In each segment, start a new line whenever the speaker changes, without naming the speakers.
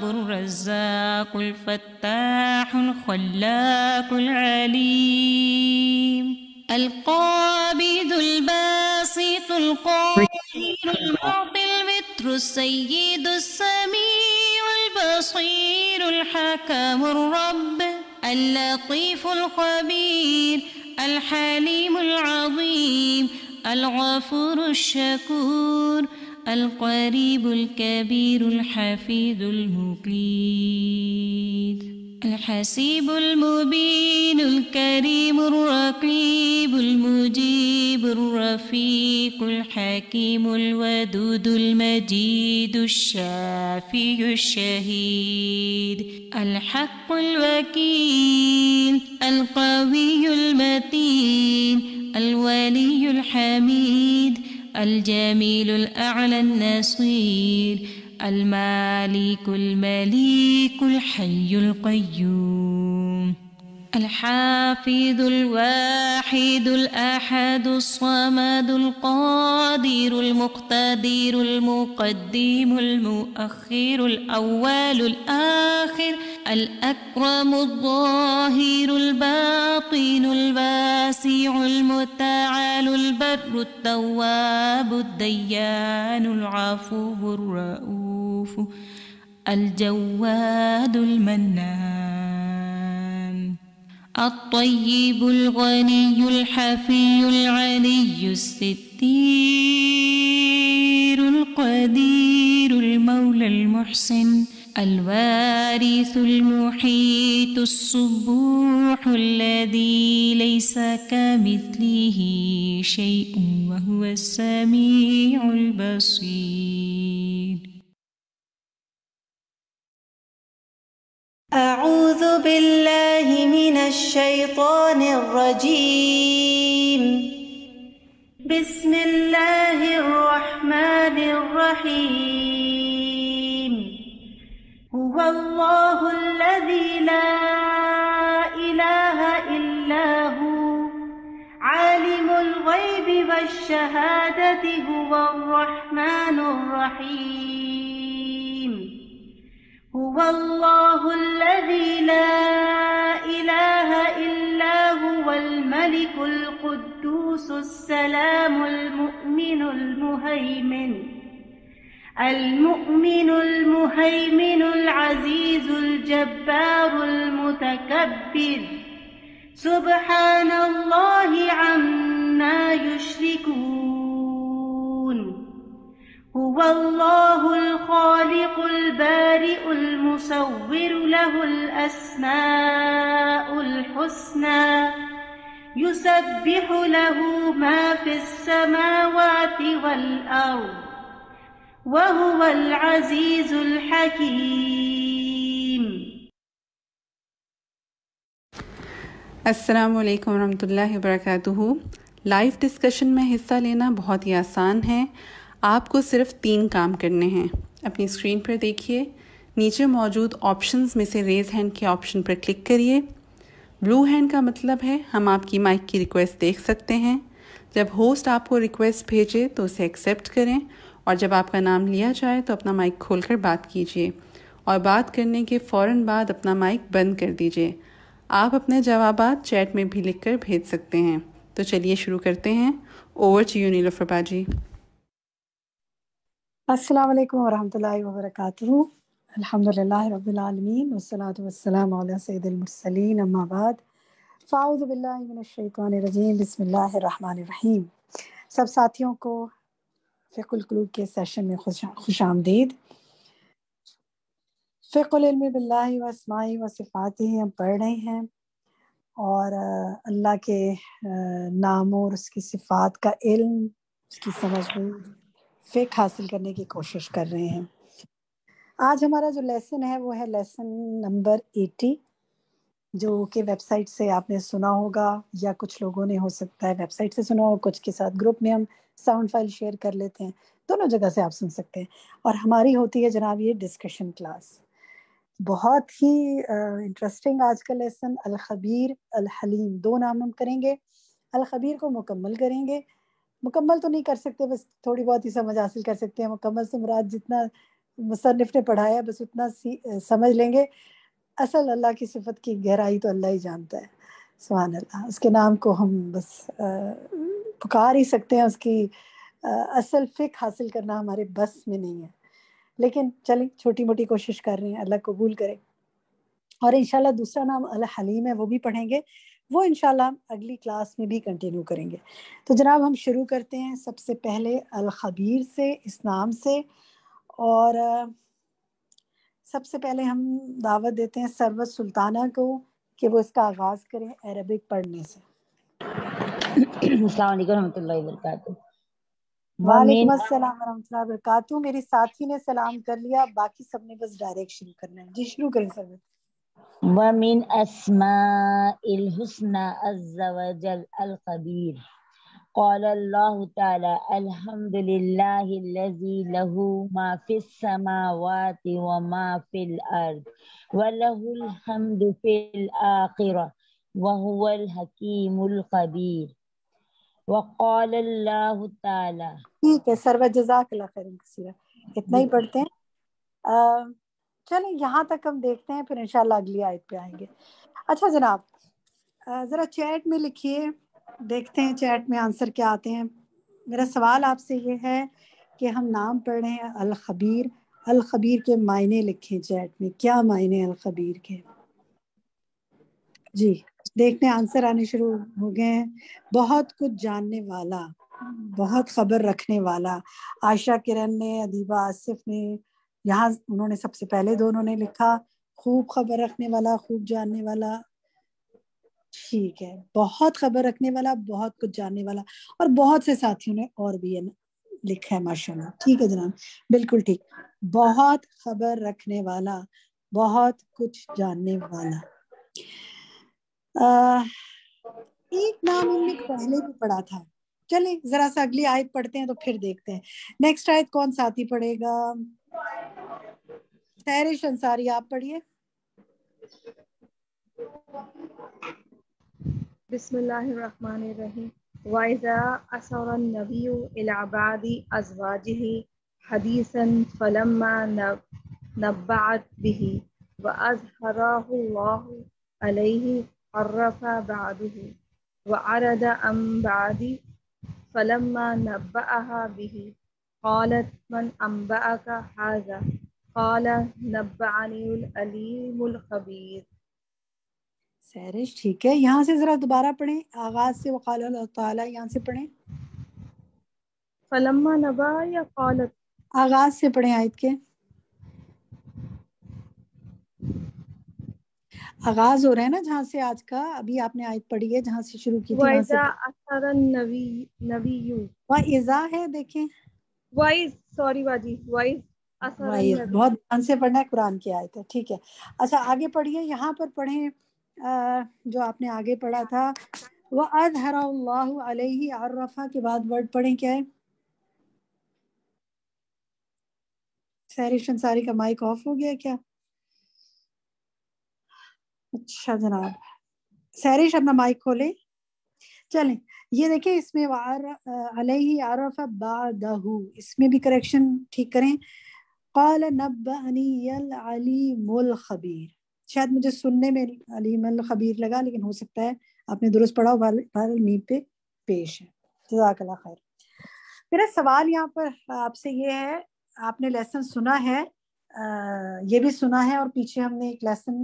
الرزاق الفتاح الخلاق العليم القابض الباسط القاهر المعطي الوتر السيد السميع البصير الحكم الرب اللطيف الخبير الحليم العظيم الغفور الشكور القريب الكبير الحفيظ المقيت الحسيب المبين الكريم الرقيب المجيب الرفيق الحكيم الودود المجيد الشافي الشهيد الحق الوكيل القوي المتين الولي الحميد الجميل الأعلى النصير المالك المليك الحي القيوم الحافظ الواحد الأحد الصمد القادر المقتدر المقدم المؤخر الأول الآخر الأكرم الظاهر الباطن الواسع المتعال البر التواب الديان العفو الرؤوف الجواد المنان الطيب الغني الحفي العلي الستير القدير المولى المحسن الوارث المحيط الصبوح الذي ليس كمثله شيء وهو السميع البصير.
أعوذ بالله من الشيطان الرجيم. بسم الله الرحمن الرحيم. هو الله الذي لا إله إلا هو عالم الغيب والشهادة هو الرحمن الرحيم. هو الله الذي لا إله إلا هو الملك القدوس السلام المؤمن المهيمن العزيز الجبار المتكبر سبحان الله عما يشركون. هو الله الخالق البارئ المصور له الأسماء الحسنى يسبح له ما في السماوات والأرض وهو العزيز الحكيم.
السلام علیکم ورحمۃ اللہ وبرکاتہ. لائیو ڈسکشن میں حصہ لینا بہت ہی آسان ہے. آپ کو صرف 3 کام کرنے ہیں. اپنی اسکرین پر دیکھیے، نیچے موجود آپشنز میں سے ریز ہینڈ کے آپشن پر کلک کریے. بلو ہینڈ کا مطلب ہے ہم آپ کی مائک کی ریکویسٹ دیکھ سکتے ہیں. جب ہوسٹ آپ کو ریکویسٹ بھیجے تو اسے ایکسیپٹ کریں، اور جب آپ کا نام لیا جائے تو اپنا مائک کھول کر بات کیجیے، اور بات کرنے کے فوراً بعد اپنا مائک بند کر دیجیے. آپ اپنے جوابات چیٹ میں بھی لکھ کر بھیج سکتے ہیں. تو چلیے شروع کرتے ہیں. اوور ٹو یو نیلوفر باجی.
السلام علیکم ورحمۃ اللہ وبرکاتہ. الحمد للہ رب العالمین والصلاۃ والسلام علی سید المرسلین، اما بعد فاعوذ باللہ من الشیطان الرجیم، بسم اللہ الرحمن الرحیم. سب ساتھیوں کو فقہ القلوب کے سیشن میں خوش آمدید. فقہ العلم باللہ و اسماء و صفاتہ ہم پڑھ رہے ہیں، اور اللہ کے ناموں اور اس کی صفات کا علم، اس کی سمجھ میں فقہ حاصل کرنے کی کوشش کر رہے ہیں. آج ہمارا جو لیسن ہے وہ ہے لیسن نمبر 80، جو کہ ویب سائٹ سے آپ نے سنا ہوگا، یا کچھ لوگوں نے ہو سکتا ہے ویب سائٹ سے سنا ہو، کچھ کے ساتھ گروپ میں ہم ساؤنڈ فائل شیئر کر لیتے ہیں. دونوں جگہ سے آپ سن سکتے ہیں. اور ہماری ہوتی ہے جناب یہ ڈسکشن کلاس. بہت ہی انٹرسٹنگ آج کا لیسن. الخبیر الحلیم 2 نام ہم کریں گے. الخبیر کو مکمل کریں گے. مکمل تو نہیں کر سکتے، بس تھوڑی بہت ہی سمجھ حاصل کر سکتے ہیں. مکمل سے مراد جتنا مصنف نے پڑھایا بس اتنا سمجھ لیں گے. اصل اللہ کی صفت کی گہرائی تو اللہ ہی جانتا ہے. سبحان اللہ. اس کے نام کو ہم بس پکار ہی سکتے ہیں, اس کی اصل فقہ حاصل کرنا ہمارے بس میں نہیں ہے, لیکن چلیں چھوٹی موٹی کوشش کر رہے ہیں, اللہ قبول کرے. اور انشاءاللہ دوسرا نام الحلیم ہے, وہ بھی پڑھیں گے, وہ انشاءاللہ اگلی کلاس میں بھی کنٹینیو کریں گے. تو جناب ہم شروع کرتے ہیں سب سے پہلے الخبیر سے, اس نام سے. اور سب سے پہلے ہم دعوت دیتے ہیں سروت سلطانہ کو کہ وہ اس کا آغاز کریں عربک پڑھنے سے.
السلام علیکم ورحمۃ اللہ وبرکاتہ.
وعلیکم السلام ورحمۃ اللہ وبرکاتہ. میری ساتھی نے سلام کر لیا, باقی سب نے بس ڈائریکٹ شروع کرنا ہے. جی شروع کریں سروت.
ومن اسماء الحسنى عز وجل الخبير. قال الله تعالى الحمد لله الذي له ما في السماوات وما في الأرض وله الحمد في الآخرة وهو الحكيم الخبير. وقال الله تعالى.
ٹھیک ہے سروت, جزاک اللہ خیر کثیرا. اتنا ہی پڑھتے ہیں. چلیں یہاں تک ہم دیکھتے ہیں, پھر انشاءاللہ اگلی آیت پہ آئیں گے. اچھا جناب, ذرا چیٹ میں لکھیے, دیکھتے ہیں چیٹ میں آنسر کیا آتے ہیں. میرا سوال آپ سے یہ ہے کہ ہم نام پڑھ رہے ہیں الخبیر, الخبیر کے معنی لکھیں چیٹ میں, کیا معنی الخبیر کے. جی دیکھتے ہیں آنسر آنے شروع ہو گئے ہیں. بہت کچھ جاننے والا, بہت خبر رکھنے والا. عائشہ کرن نے, ادیبہ آصف نے, یہاں انہوں نے سب سے پہلے دونوں نے لکھا خوب خبر رکھنے والا, خوب جاننے والا. ٹھیک ہے, بہت خبر رکھنے والا, بہت کچھ جاننے والا, اور بہت سے ساتھیوں نے اور بھی لکھا ہے ماشاءاللہ. ٹھیک ہے جناب, بالکل ٹھیک. بہت خبر رکھنے والا, بہت کچھ جاننے والا. ایک نام ہم نے پہلے بھی پڑھا تھا. چلیں ذرا سا اگلی آیت پڑھتے ہیں تو پھر دیکھتے ہیں. نیکسٹ آیت کون ساتھی پڑھے گا؟ سہرش انصاری آپ پڑھیے.
بسم اللہ الرحمن الرحیم. وَإِذَا أَسَرَ النَّبِيُّ إِلَىٰ بَعْضِ أَزْوَاجِهِ حَدِيثًا فَلَمَّا نَبَّأَتْ بِهِ وَأَظْهَرَهُ اللَّهُ عَلَيْهِ عَرَّفَ بَعْضَهُ وَأَعْرَضَ عَن بَعْضٍ فَلَمَّا نَبَّأَهَا بِهِ قَالَتْ مَنْ أَنبَأَكَ هَٰذَا قَالَ نَبَّأَنِي الْعَلِيمُ الْخَبِيرُ.
سہرش ٹھیک ہے, یہاں سے ذرا دوبارہ پڑھیں آغاز سے. وقال اللہ تعالیٰ یہاں سے پڑھیں.
فلما نبا یا قالت؟
آغاز سے پڑھیں آیت کے. آغاز ہو رہا ہے نا جہاں سے آج کا, ابھی آپ نے آیت پڑھی ہے جہاں سے شروع کی تھی وہاں سے.
وَإِذَا أَسَرَ النَّبِيُّ
وَإِذَا ہے دیکھیں,
وائز سوری باجی وائز أَسَرَ
وائز
النَّبِيُّ.
بہت دھیان سے پڑھنا ہے, قرآن کی آیت ہے. ٹھیک ہے, اچھا آگے پڑھیے. یہاں پر پڑھیں جو آپ نے آگے پڑھا تھا وَأَظْهَرَ اللَّهُ عَلَيْهِ عَرَّفَ کے بعد ورڈ پڑھیں کیا ہے. سہرش انصاری کا مائک آف ہو گیا کیا؟ اچھا جناب, سہرش اپنا مائک کھولے. چلیں یہ دیکھیں اس میں علیہ عرف بعدہ, اس میں بھی کریکشن ٹھیک کریں. قال نبأنی العلیم الخبیر. شاید مجھے سننے میں علیم الخبیر لگا, لیکن ہو سکتا ہے آپ نے درست پڑھا, بہرحال میم پہ پیش ہے. جزاک اللہ خیر. میرا سوال یہاں پر آپ سے یہ ہے, آپ نے لیسن سنا ہے, یہ بھی سنا ہے, اور پیچھے ہم نے ایک لیسن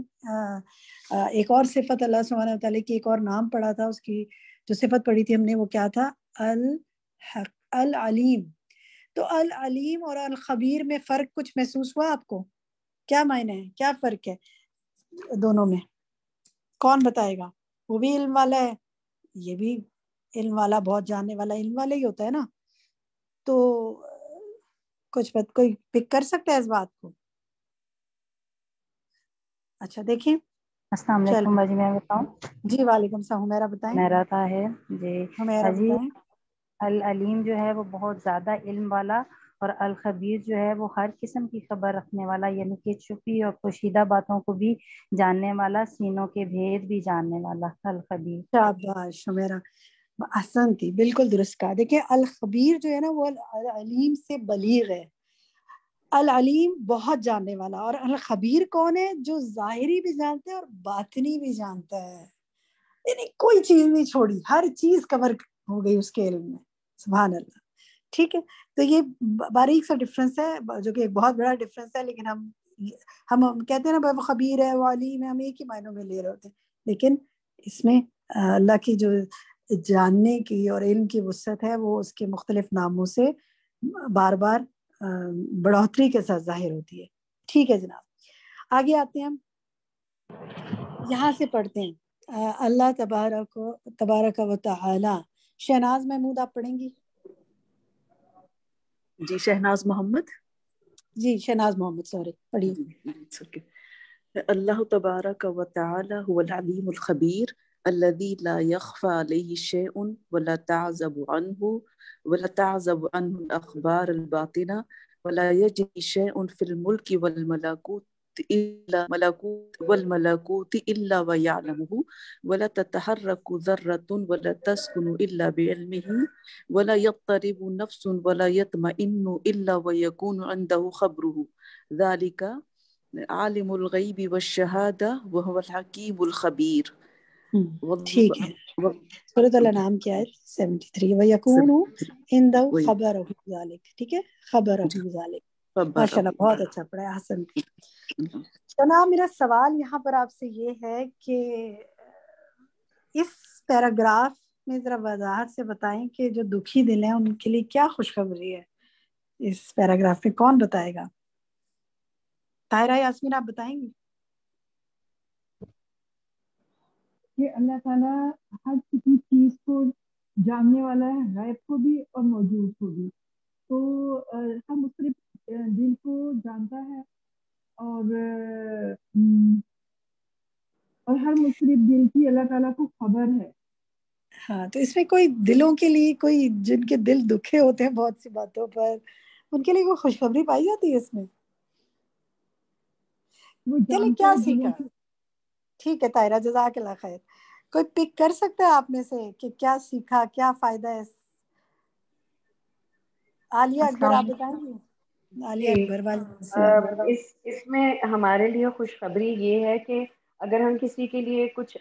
ایک اور صفت اللہ سبحانہ و تعالیٰ کی, ایک اور نام پڑھا تھا, اس کی جو صفت پڑھی تھی ہم نے وہ کیا تھا, العلیم. تو العلیم اور الخبیر میں فرق کچھ محسوس ہوا آپ کو؟ کیا معنی ہے, کیا فرق ہے دونوں میں؟ کون بتائے گا؟ وہ بھی علم والا ہے, یہ بھی علم والا, بہت جاننے والا علم والا ہی ہوتا ہے نا. تو کچھ بات کوئی پک کر سکتا ہے اس بات کو؟ اچھا دیکھیں.
السلام علیکم باجی, میں بتاؤں؟
جی وعلیکم السلام. حمیرہ بتائیں.
میرا تھا ہے جی.
حمیرہ
جی
بتائیں.
العلیم جو ہے وہ بہت زیادہ علم والا, اور الخبیر جو ہے وہ ہر قسم کی خبر رکھنے والا, یعنی کہ چھپی اور پوشیدہ باتوں کو بھی جاننے والا, سینوں کے بھید بھی جاننے والا. الخبیر.
شاباش حمیرہ, احسن تھی, بالکل درست کہا. دیکھیں الخبیر جو ہے نا وہ العلیم سے بلیغ ہے. العلیم بہت جاننے والا، اور الخبیر کون ہے؟ جو ظاہری بھی جانتا ہے اور باطنی بھی جانتا ہے، یعنی کوئی چیز نہیں چھوڑی، ہر چیز کور ہو گئی اس کے علم میں، سبحان اللہ. ٹھیک ہے، تو یہ باریک سا ڈفرنس ہے جو کہ ایک بہت بڑا ڈفرنس ہے، لیکن ہم کہتے ہیں نا وہ خبیر ہے، وہ علیم ہے، ہم ایک ہی معنوں میں لے رہے ہوتے ہیں، لیکن اس میں اللہ کی جو جاننے کی اور علم کی وسعت ہے وہ اس کے مختلف ناموں سے بار بار بڑھوتری کے ساتھ ظاہر ہوتی ہے. ٹھیک ہے جناب، آگے آتے ہیں، ہم یہاں سے پڑھتے ہیں اللہ تبارک و تعالی. شہناز محمود آپ پڑھیں گی؟
جی شہناز محمد.
جی شہناز محمد، سوری، پڑھیے.
اللہ تبارک و تعالی هو العلیم الخبیر الذي لا يخفى عليه شيء ولا تعزب عنه الأخبار الباطنة ولا يجري شيء في الملك والملكوت إلا ويعلمه ولا تتحرك ذرة ولا تسكن إلا بعلمه ولا يضطرب نفس ولا يطمئن إلا ويكون عنده خبره ذلك عالم الغیب والشہادہ وہو الحکیم الخبیر.
ٹھیک ہے، سورۃ الانعام کی آیت 73. وَيَكُونُ عِندَهُ خَبَرُهُ ذَلِكَ. ٹھیک ہے، خَبَرُهُ ذَلِكَ، ماشاءاللہ بہت اچھا پڑھا، حسن. جناب میرا سوال یہاں پر آپ سے یہ ہے کہ اس پیراگراف میں ذرا وضاحت سے بتائیں کہ جو دکھی دل ہیں ان کے لیے کیا خوشخبری ہے اس پیراگراف میں، کون بتائے گا؟ طاہرہ یاسمین آپ بتائیں گی؟
کہ اللہ تعالیٰ ہر کسی چیز کو جاننے والا ہے، غیب کو بھی اور موجود کو بھی، تو ہر مختلف دل کو جانتا ہے اور ہر مختلف دل کی اللہ تعالیٰ کو خبر ہے.
ہاں، تو اس میں کوئی دلوں کے لیے، کوئی جن کے دل دکھے ہوتے ہیں بہت سی باتوں پر، ان کے لیے کوئی خوشخبری پائی جاتی ہے اس میں؟ چلے کیا سیکھا؟ ٹھیک ہے طاہرہ، جزاک اللہ خیر. کوئی پک کر سکتا ہے آپ میں سے کہ کیا سیکھا، کیا فائدہ ہے؟ عالیہ اکبر آپ بتائیں گے؟ عالیہ اکبر، وعلیکم السلام.
اس میں ہمارے لیے خوشخبری یہ ہے کہ اگر ہم کسی کے لیے کچھ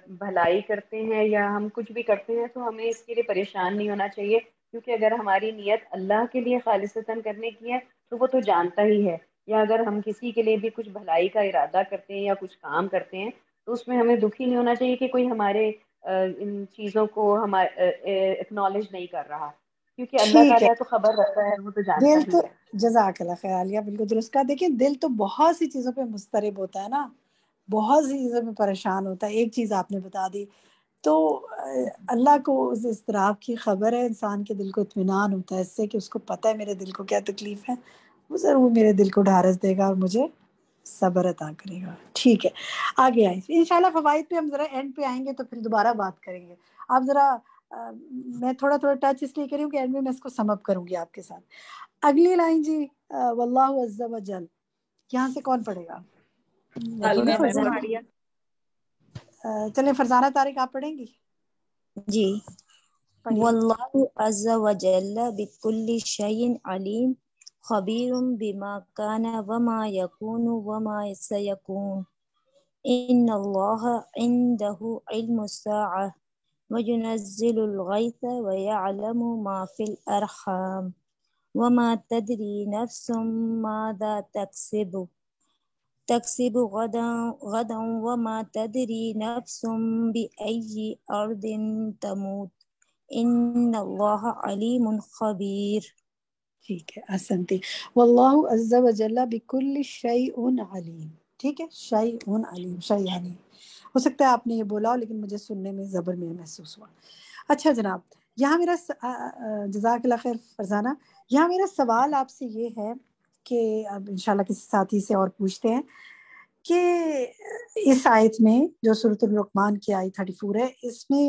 بھلائی کرتے ہیں یا ہم کچھ بھی کرتے ہیں تو ہمیں اس کے لیے پریشان نہیں ہونا چاہیے، کیونکہ اگر ہماری نیت اللہ کے لیے خالصتاً کرنے کی ہے تو وہ تو جانتا ہی ہے. یا اگر ہم کسی کے لیے بھی کچھ بھلائی کا ارادہ کرتے ہیں یا کچھ کام کرتے ہیں تو اس میں ہمیں دکھی نہیں ہونا چاہیے کہ کوئی ہمارے ان چیزوں کو اکنالج نہیں کر رہا، کیونکہ اللہ
ٹھیک ہے،
تعالیٰ تو خبر رکھتا ہے، وہ تو جانتا
دل
ہی
تو
ہے.
جزاک اللہ خیر عالیہ، بالکل درست کہا. دیکھیں دل تو بہت سی چیزوں پہ مضطرب ہوتا ہے نا، بہت سی چیزوں پہ پریشان ہوتا ہے. ایک چیز آپ نے بتا دی تو اللہ کو اس اضطراب کی خبر ہے، انسان کے دل کو اطمینان ہوتا ہے اس سے کہ اس کو پتہ ہے میرے دل کو کیا تکلیف ہے، وہ ضرور میرے دل کو ڈھارس دے گا اور مجھے صبر عطا کرے گا. ٹھیک ہے، آگے آئیں انشاءاللہ. فوائد پہ ہم ذرا اینڈ پہ آئیں گے تو پھر دوبارہ بات کریں گے. آپ ذرا میں تھوڑا ٹچ اس لیے کروں کہ اینڈ میں اس کو سم اپ کروں گی آپ کے ساتھ. اگلی لائن جی، واللہ عز وجل، یہاں سے کون پڑھے گا؟ چلیں فرزانہ طارق آپ پڑھیں گی؟
جی. واللہ عز وجل بكل شيء علیم خبیر بما كان وما يكون وما سيكون ان اللہ عنده علم الساعة وينزل الغيث ويعلم ما في الأرحام وما تدري نفس ماذا تكسب غدا وما تدري نفس بأي أرض تموت ان اللہ علیم خبیر.
ٹھیک ہے، احسنتی. واللہ عز وجل بکل شیء علیم. ٹھیک ہے، شیء علیم، شیء علیم. ہو سکتا ہے آپ نے یہ بولا ہو لیکن مجھے سننے میں زبر میں محسوس ہوا. اچھا جناب، یہاں میرا جزاک اللہ خیر فرزانہ، یہاں میرا سوال آپ سے یہ ہے کہ اب انشاءاللہ کسی ساتھی سے اور پوچھتے ہیں کہ اس آیت میں جو سورۃ اللقمان کی آیت 34 ہے، اس میں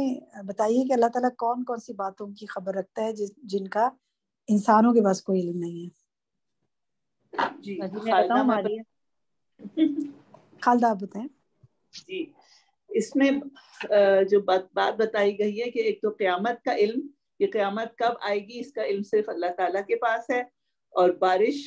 بتائیے کہ اللہ تعالیٰ کون کون سی باتوں کی خبر رکھتا ہے جن کا انسانوں کے پاس کوئی علم نہیں ہے.
جی
میں بتاؤں ماریہ؟
خالدہ آپ بتائیں.
جی، اس میں جو بات بتائی گئی ہے کہ ایک تو قیامت کا علم، یہ قیامت کب آئے گی اس کا علم صرف اللہ تعالیٰ کے پاس ہے، اور بارش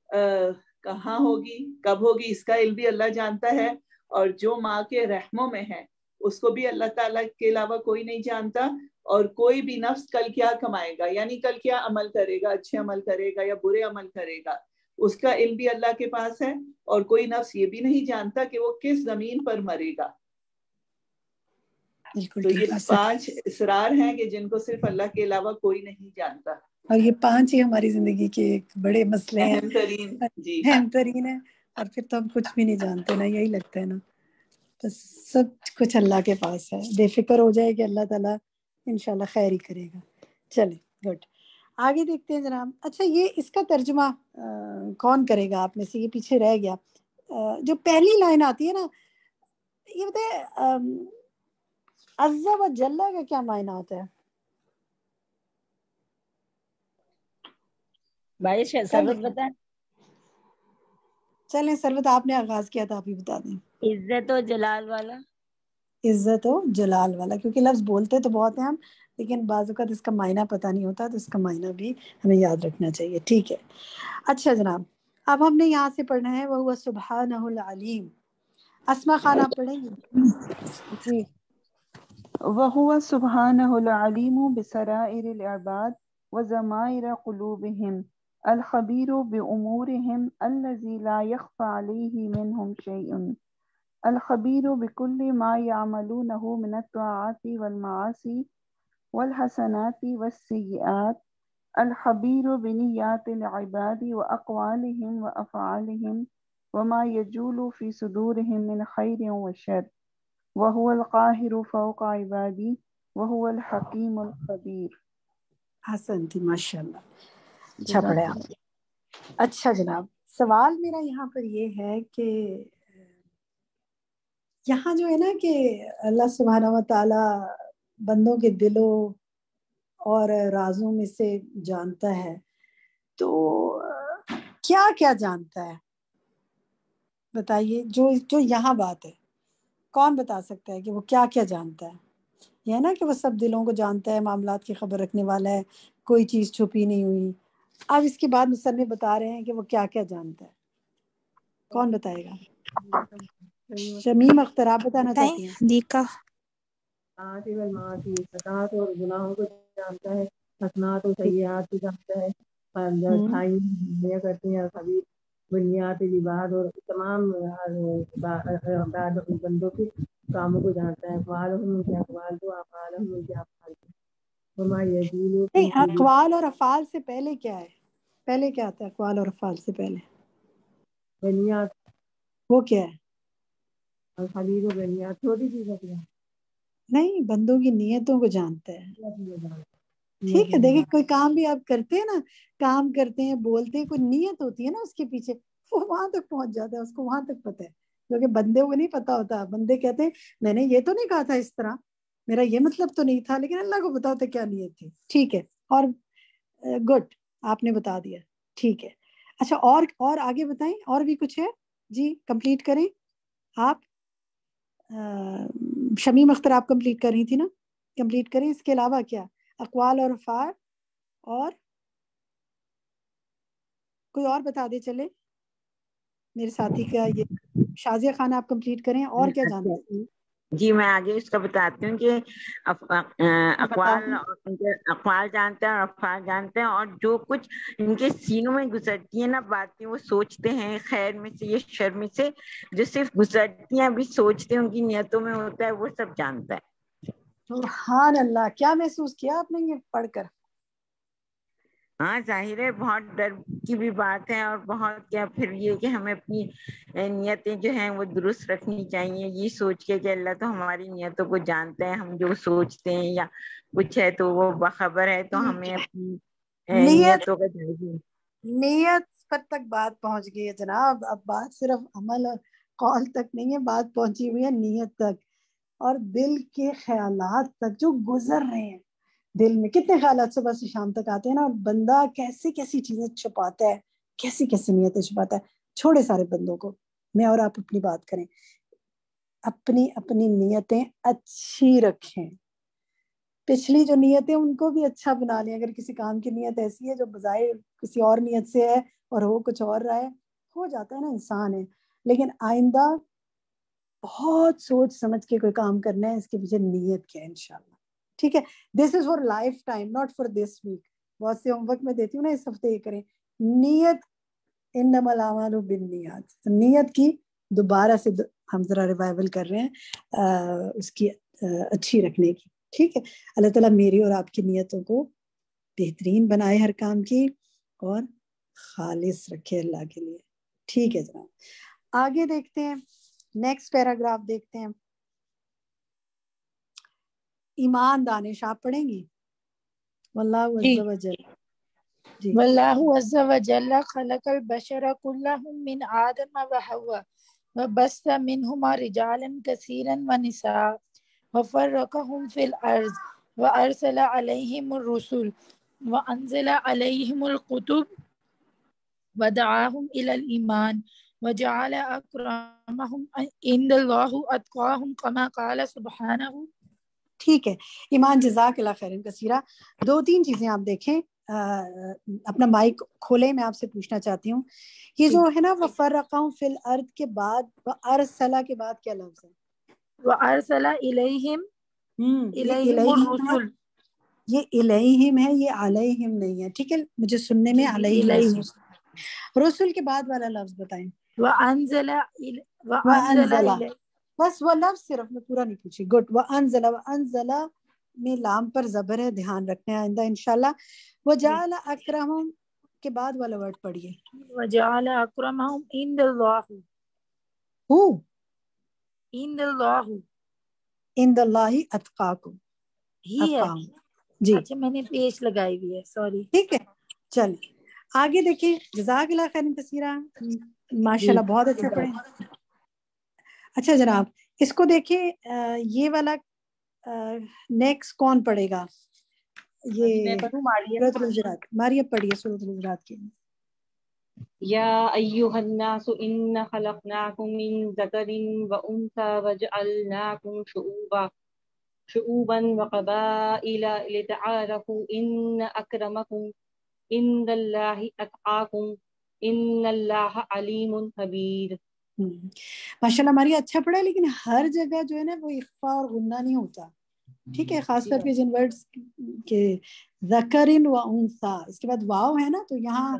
کہاں ہوگی کب ہوگی اس کا علم بھی اللہ جانتا ہے، اور جو ماں کے رحموں میں ہے اس کو بھی اللہ تعالیٰ کے علاوہ کوئی نہیں جانتا، اور کوئی بھی نفس کل کیا کمائے گا، یعنی کل کیا عمل کرے گا، اچھے عمل کرے گا یا برے عمل کرے گا، اس کا علم بھی اللہ کے پاس ہے، اور کوئی نفس یہ بھی نہیں جانتا کہ وہ کس زمین پر مرے گا۔ تو یہ 5 اسرار ہیں کہ جن کو صرف اللہ کے علاوہ کوئی نہیں جانتا،
اور یہ 5 ہی ہماری زندگی کے ایک بڑے مسئلے ہیں،
اہم ترین۔ جی
اہم ترین ہے، اور پھر تو ہم کچھ بھی نہیں جانتے نا، یہی لگتا ہے نا، بس سب کچھ اللہ کے پاس ہے، بے فکر ہو جائے کہ اللہ تعالیٰ انشاءاللہ خیر ہی کرے گا۔ چلیں گڈ، آگے دیکھتے ہیں جناب۔ اچھا یہ اس کا ترجمہ کون کرے گا آپ میں سے؟ یہ پیچھے رہ گیا، جو پہلی لائن آتی ہے نا، یہ بتائے عز و جل کا کیا معنی ہوتا ہے؟
بھائی سربت بتائیں۔
چلیں سربت، آپ نے آغاز کیا تھا، آپ ہی بتا دیں۔
عزت و جلال والا۔
عزت و جلال والا، کیونکہ لفظ بولتے تو بہت ہیں ہم، لیکن بعض اوقات اس کا معنی پتہ نہیں ہوتا، تو اس کا معنی بھی ہمیں یاد رکھنا چاہیے، ٹھیک ہے۔ اچھا جناب، اب ہم نے یہاں سے پڑھنا ہے وَهُوَ سُبْحَانَهُ الْعَلِيمُ۔ اسما خان آپ پڑھیں گے؟
جی، وَهُوَ سُبْحَانَهُ الْعَلِيمُ بِسَرَائِرِ الْعِبَادِ وَضَمَائِرِ قُلُوبِهِمْ الْخَبِيرُ بِأُمُورِهِمْ الَّذِي لَا يَخْفَى عَلَيْهِ مِنْهُمْ شَيْءٌ الْخَبِيرُ بِكُلِّ مَا يَعْمَلُونَهُ مِنَ الطَّاعَاتِ وَالْمَعَاصِي وَالْحَسَنَاتِ وَالسَّيِّئَاتِ الْخَبِيرُ بِنِيَّاتِ الْعِبَادِ وَأَقْوَالِهِمْ وَأَفْعَالِهِمْ وَمَا يَجُولُ فِي صُدُورِهِمْ مِنْ خَيْرٍ وَشَرٍّ وَهُوَ الْقَاهِرُ فَوْقَ عِبَادِهِ وَهُوَ الْحَكِيمُ الْخَبِيرُ۔
حسنتی، ماشاءاللہ، اچھا پڑھے آپ۔ اچھا جناب، سوال میرا یہاں پر یہ ہے کہ یہاں جو ہے نا کہ اللہ سبحانہ و تعالی بندوں کے دلوں اور رازوں میں سے جانتا ہے، تو کیا کیا جانتا ہے؟ بتائیے، جو یہاں بات ہے، کون بتا سکتا ہے کہ وہ کیا کیا جانتا ہے؟ یہ ہے نا کہ وہ سب دلوں کو جانتا ہے، معاملات کی خبر رکھنے والا ہے، کوئی چیز چھپی نہیں ہوئی۔ اب اس کے بعد مصنف بتا رہے ہیں کہ وہ کیا کیا جانتا ہے، کون بتائے گا؟ شمیم اختر آپ بتانا چاہتی ہیں؟
دیکھا
حسنات اور گناہوں کو جانتا ہے، حسنات اور سیئات کو جانتا ہے، اچھائی کرتے ہیں، خبیر بنیاد لباد اور تمام بندوں کے کاموں کو جانتا ہے، اقوال ان کے اقوال کو، افعال ان کے افعال کو، وما یجول
نہیں، اقوال اور افعال سے پہلے کیا ہے؟ پہلے کیا آتا ہے اقوال اور افعال سے پہلے؟
بنیاد،
وہ کیا ہے؟
الخبیر و بنیاد، چھوٹی چیز ہے،
نہیں، بندوں کی نیتوں کو جانتا ہے، ٹھیک ہے۔ دیکھیں کوئی کام بھی آپ کرتے ہیں نا، کام کرتے ہیں، بولتے ہیں، کوئی نیت ہوتی ہے نا اس کے پیچھے، وہ وہاں تک پہنچ جاتا ہے، اس کو وہاں تک پتہ ہے، جو کہ بندے کو نہیں پتا ہوتا۔ بندے کہتے ہیں میں نے یہ تو نہیں کہا تھا اس طرح، میرا یہ مطلب تو نہیں تھا، لیکن اللہ کو پتا ہوتا ہے کیا نیت تھی، ٹھیک ہے۔ اور گڈ، آپ نے بتا دیا، ٹھیک ہے۔ اچھا، اور آگے بتائیں، اور بھی کچھ ہے؟ جی کمپلیٹ کریں آپ۔ شمیم اختر آپ کمپلیٹ کر رہی تھی نا، کمپلیٹ کریں۔ اس کے علاوہ کیا؟ اقوال اور افعال، اور کوئی اور بتا دے چلے، میرے ساتھی کا یہ شازیہ خان آپ کمپلیٹ کریں، اور کیا جانتے ہیں؟
جی میں آگے اس کا بتاتی ہوں کہ اقوال جانتے ہیں اور افعال جانتے ہیں، اور جو کچھ ان کے سینوں میں گزرتی ہیں نا باتیں، وہ سوچتے ہیں خیر میں سے یا شر میں سے، جو صرف گزرتی ہیں ابھی سوچتے ہیں، ان کی نیتوں میں ہوتا ہے، وہ سب جانتا ہے۔
سبحان اللہ، کیا محسوس کیا آپ نے یہ پڑھ کر؟
ہاں ظاہر ہے بہت ڈر کی بھی بات ہے، اور بہت کیا پھر یہ کہ ہمیں اپنی نیتیں جو ہیں وہ درست رکھنی چاہیے، یہ سوچ کے کہ اللہ تو ہماری نیتوں کو جانتا ہے، ہم جو سوچتے ہیں یا کچھ ہے تو وہ باخبر ہے، تو ہمیں اپنی نیتوں کا
نیت پر تک بات پہنچ گئی ہے جناب، اب بات صرف عمل اور قول تک نہیں ہے، بات پہنچی ہوئی ہے نیت تک، اور دل کے خیالات تک جو گزر رہے ہیں دل میں۔ کتنے خیالات صبح سے شام تک آتے ہیں نا، اور بندہ کیسی کیسی چیزیں چھپاتا ہے، کیسی کیسی نیتیں چھپاتا ہے۔ چھوڑے سارے بندوں کو، میں اور آپ اپنی بات کریں، اپنی اپنی نیتیں اچھی رکھیں، پچھلی جو نیتیں ان کو بھی اچھا بنا لیں۔ اگر کسی کام کی نیت ایسی ہے جو بظاہر کسی اور نیت سے ہے اور ہو کچھ اور رہا ہے، ہو جاتا ہے نا، انسان ہے. لیکن آئندہ بہت سوچ سمجھ کے کوئی کام کرنا ہے، اس کے پیچھے نیت کیا ہے انشاءاللہ. ٹھیک ہے، this is for life time, not for this week. بہت سے ہوم ورک میں دیتی ہوں نا، اس ہفتے یہ کریں نیت، انما الاعمال بالنیات، نیت کی دوبارہ سے ہم ذرا ریوائول کر رہے ہیں اس کی اچھی رکھنے کی. ٹھیک ہے، اللہ تعالیٰ میری اور آپ کی نیتوں کو بہترین بنائے ہر کام کی، اور خالص رکھے اللہ کے لیے. ٹھیک ہے جناب، آگے دیکھتے ہیں، نیکسٹ پیراگراف دیکھتے ہیں. ایمان دانش آپ پڑھیں گی؟ واللہ عز وجل. جی.
واللہ عز وجل خلق البشر كلهم من آدم وحواء وبث منهما رجالا كثيرا ونساء وفرقهم في الأرض وأرسل عليهم الرسل وأنزل عليهم الكتب ودعاهم إلى الإيمان وجعل أكرمهم عند الله أتقاهم كما قال سبحانه.
ٹھیک ہے، ایمان جزاک اللہ خیرن کثیرہ. 2-3 چیزیں آپ دیکھیں، اپنا مائک کھولے، میں آپ سے پوچھنا چاہتی ہوں، یہ جو ہے نا وفرقہم فی الارض کے بعد وارسلہ کے بعد کیا لفظ ہے؟
وارسلہ الیہم الرسل.
یہ الیہم ہے، یہ علیہم نہیں ہے. ٹھیک ہے، مجھے سننے میں علیہم. رسل کے بعد والا لفظ بتائیں.
وانزل
بس وہ لفظ صرف، میں پورا نہیں پوچھی. گڈ. وانزل، وانزل میں لام پر زبر ہے، دھیان رکھنا ہے آئندہ انشاءاللہ. وجعل اکرمہم کے بعد والا ورڈ پڑھیے.
وجعل اکرمہم عند اللہ.
ہو
عند اللہ.
عند اللہ اتقاکم.
ہی ہے.
جی
اچھا، میں نے پیش لگائی ہوئی ہے، سوری.
ٹھیک ہے، چلیے آگے دیکھیں. جزاک اللہ خیرن کثیرہ، ماشاءاللہ بہت اچھا پڑھیں. اچھا جناب، اس کو دیکھیں، یہ والا نیکسٹ کون پڑھے گا؟ یہ سورۃ الحجرات. ماریا پڑھیے سورۃ الحجرات کی.
یا ایھا الناس انا خلقناکم من ذکر وانثی وجعلناکم شعوبا وقبائل لتعارفوا ان اکرمکم عند اللہ اتقاکم ان اللہ علیم خبیر.
ماشاءاللہ ماریا اچھا پڑھا، لیکن ہر جگہ جو ہے نا وہ اخفا اور غنہ نہیں ہوتا. ٹھیک ہے، خاص طور پہ جن ورڈز کے ذکرن و انثی اس کے بعد واو ہے نا، تو یہاں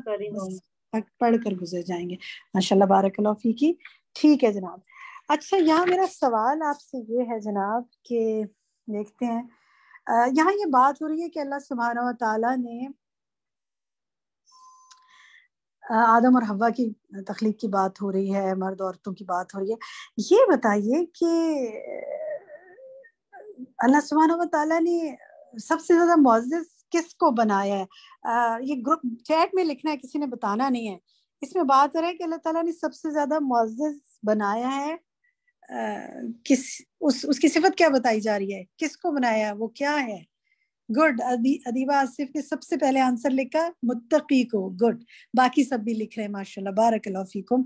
پڑھ کر گزر جائیں گے. ماشاءاللہ بارک اللہ فیکی. ٹھیک ہے جناب. اچھا، یہاں میرا سوال آپ سے یہ ہے جناب کہ دیکھتے ہیں، یہاں یہ بات ہو رہی ہے کہ اللہ سبحانہ و تعالیٰ نے آدم اور حوا کی تخلیق کی بات ہو رہی ہے، مرد عورتوں کی بات ہو رہی ہے. یہ بتائیے کہ اللہ سبحانہ و تعالیٰ نے سب سے زیادہ معزز کس کو بنایا ہے؟ یہ گروپ چیٹ میں لکھنا ہے، کسی نے بتانا نہیں ہے. اس میں بات ہو رہا ہے کہ اللہ تعالیٰ نے سب سے زیادہ معزز بنایا ہے. اس کی صفت کیا بتائی جا رہی ہے؟ کس کو بنایا ہے؟ وہ کیا ہے؟ گڈ. ادیبہ آصف نے سب سے پہلے آنسر لکھا متقی کو. گڈ. باقی سب بھی لکھ رہے ہیں ماشاءاللہ بارک اللہ فیکم.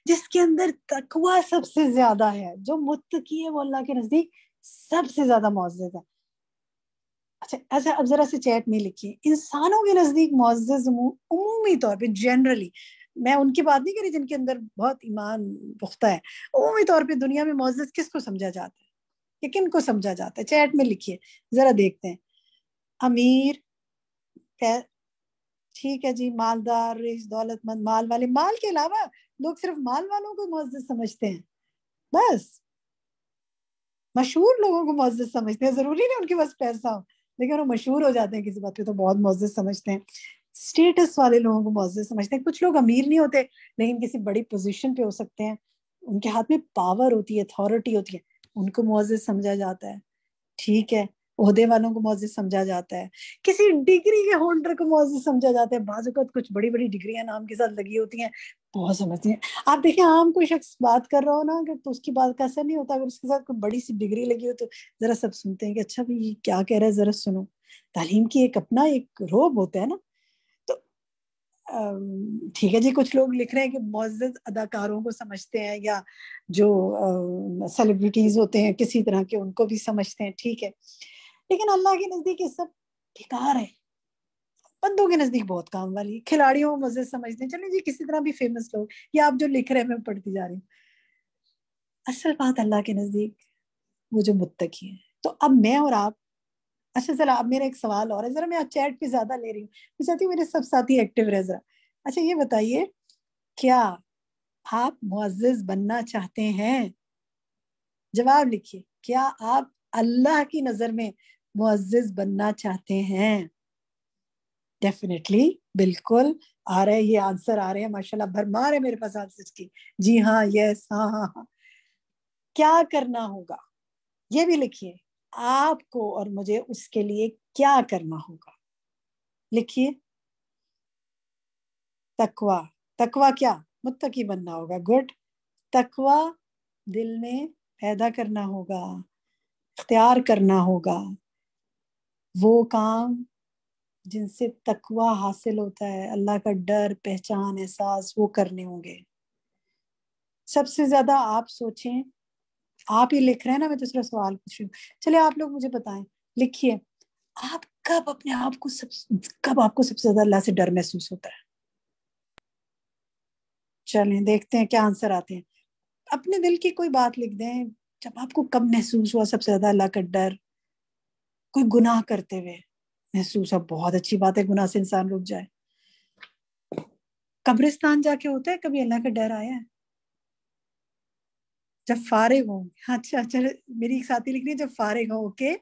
جس کے اندر تقوی سب سے زیادہ ہے، جو متقی ہے، وہ اللہ کے نزدیک سب سے زیادہ معزز ہے. اچھا ایسا اب ذرا سے چیٹ میں لکھیے، انسانوں کے نزدیک معزز عمومی طور پہ جنرلی، میں ان کی بات نہیں کری جن کے اندر بہت ایمان پختہ ہے، عمومی طور پہ دنیا میں معزز کس کو سمجھا جاتا ہے یا کن کو سمجھا جاتا ہے؟ چیٹ میں لکھیے ذرا دیکھتے ہیں. امیر، ٹھیک ہے جی، مالدار، رئیس، دولت مند، مال والے. مال کے علاوہ لوگ صرف مال والوں کو معزز سمجھتے ہیں، بس مشہور لوگوں کو معزز سمجھتے ہیں. ضروری نہیں ان کے پاس پیسہ ہو، لیکن وہ مشہور ہو جاتے ہیں کسی بات پہ تو بہت معزز سمجھتے ہیں. اسٹیٹس والے لوگوں کو معزز سمجھتے ہیں. کچھ لوگ امیر نہیں ہوتے لیکن کسی بڑی پوزیشن پہ ہو سکتے ہیں، ان کے ہاتھ میں پاور ہوتی ہے، اتھارٹی ہوتی ہے، ان کو معزز سمجھا جاتا ہے. ٹھیک ہے، عہدے والوں کو معزز سمجھا جاتا ہے، کسی ڈگری کے ہولڈر کو معزز سمجھا جاتا ہے. بعض اوقات کچھ بڑی بڑی ڈگریاں نام کے ساتھ لگی ہوتی ہیں، بہت سمجھتی ہیں. آپ دیکھیں عام کوئی شخص بات کر رہا ہو نا کہ تو اس کی بات کا اثر نہیں ہوتا، اگر اس کے ساتھ کوئی بڑی سی ڈگری لگی ہو تو ذرا سب سنتے ہیں کہ اچھا بھائی یہ کیا کہہ رہا ہے، ذرا سنو. تعلیم کی ایک اپنا ایک روب ہوتا ہے نا. تو ٹھیک ہے جی، کچھ لوگ لکھ رہے ہیں کہ معزز اداکاروں کو سمجھتے ہیں، یا جو سیلیبریٹیز ہوتے ہیں کسی طرح کے ان کو بھی سمجھتے ہیں. ٹھیک ہے، لیکن اللہ کے نزدیک یہ سب بیکار ہے. بندوں کے نزدیک بہت کام والی، کھلاڑیوں کو مزے سمجھتے ہیں، چلیں جی کسی طرح بھی فیمس لوگ، یا آپ جو لکھ رہے ہیں میں پڑھتی جا رہی ہوں. اصل بات اللہ کے نزدیک وہ جو متقی ہیں. تو اب میں اور آپ، اچھا ذرا اب میرا ایک سوال اور ہے، ذرا میں چیٹ پہ زیادہ لے رہی ہوں، میں چاہتی ہوں میرے سب ساتھی ایکٹیو رہ ذرا. اچھا یہ بتائیے، کیا آپ معزز بننا چاہتے ہیں؟ جواب لکھیے. کیا آپ اللہ کی نظر میں معزز بننا چاہتے ہیں؟ ڈیفینیٹلی، بالکل آ رہے، یہ آنسر آ رہے ہیں ماشاءاللہ بھرمار ہے میرے پاس آنسر کی. جی ہاں، یس، ہاں ہاں ہاں. کیا کرنا ہوگا یہ بھی لکھیے، آپ کو اور مجھے اس کے لیے کیا کرنا ہوگا. لکھیے. تقوی. تقوی کیا؟ متقی بننا ہوگا. گڈ. تقوی دل میں پیدا کرنا ہوگا، اختیار کرنا ہوگا. وہ کام جن سے تقوی حاصل ہوتا ہے، اللہ کا ڈر، پہچان، احساس، وہ کرنے ہوں گے. سب سے زیادہ آپ سوچیں، آپ ہی لکھ رہے ہیں نا، میں دوسرا سوال پوچھ رہی ہوں. چلے آپ لوگ مجھے بتائیں، لکھیے، آپ کب اپنے آپ کو کب آپ کو سب سے زیادہ اللہ سے ڈر محسوس ہوتا ہے؟ چلیں دیکھتے ہیں کیا آنسر آتے ہیں. اپنے دل کی کوئی بات لکھ دیں، جب آپ کو کب محسوس ہوا سب سے زیادہ اللہ کا ڈر؟ کوئی گناہ کرتے ہوئے محسوس. اب بہت اچھی بات ہے، گناہ سے انسان رک جائے. قبرستان جا کے ہوتا ہے کبھی اللہ کا ڈر آیا ہے؟ جب فارغ ہوں. اچھا اچھا، میری ایک ساتھی لکھ رہی ہے جب فارغ ہوں. اوکے،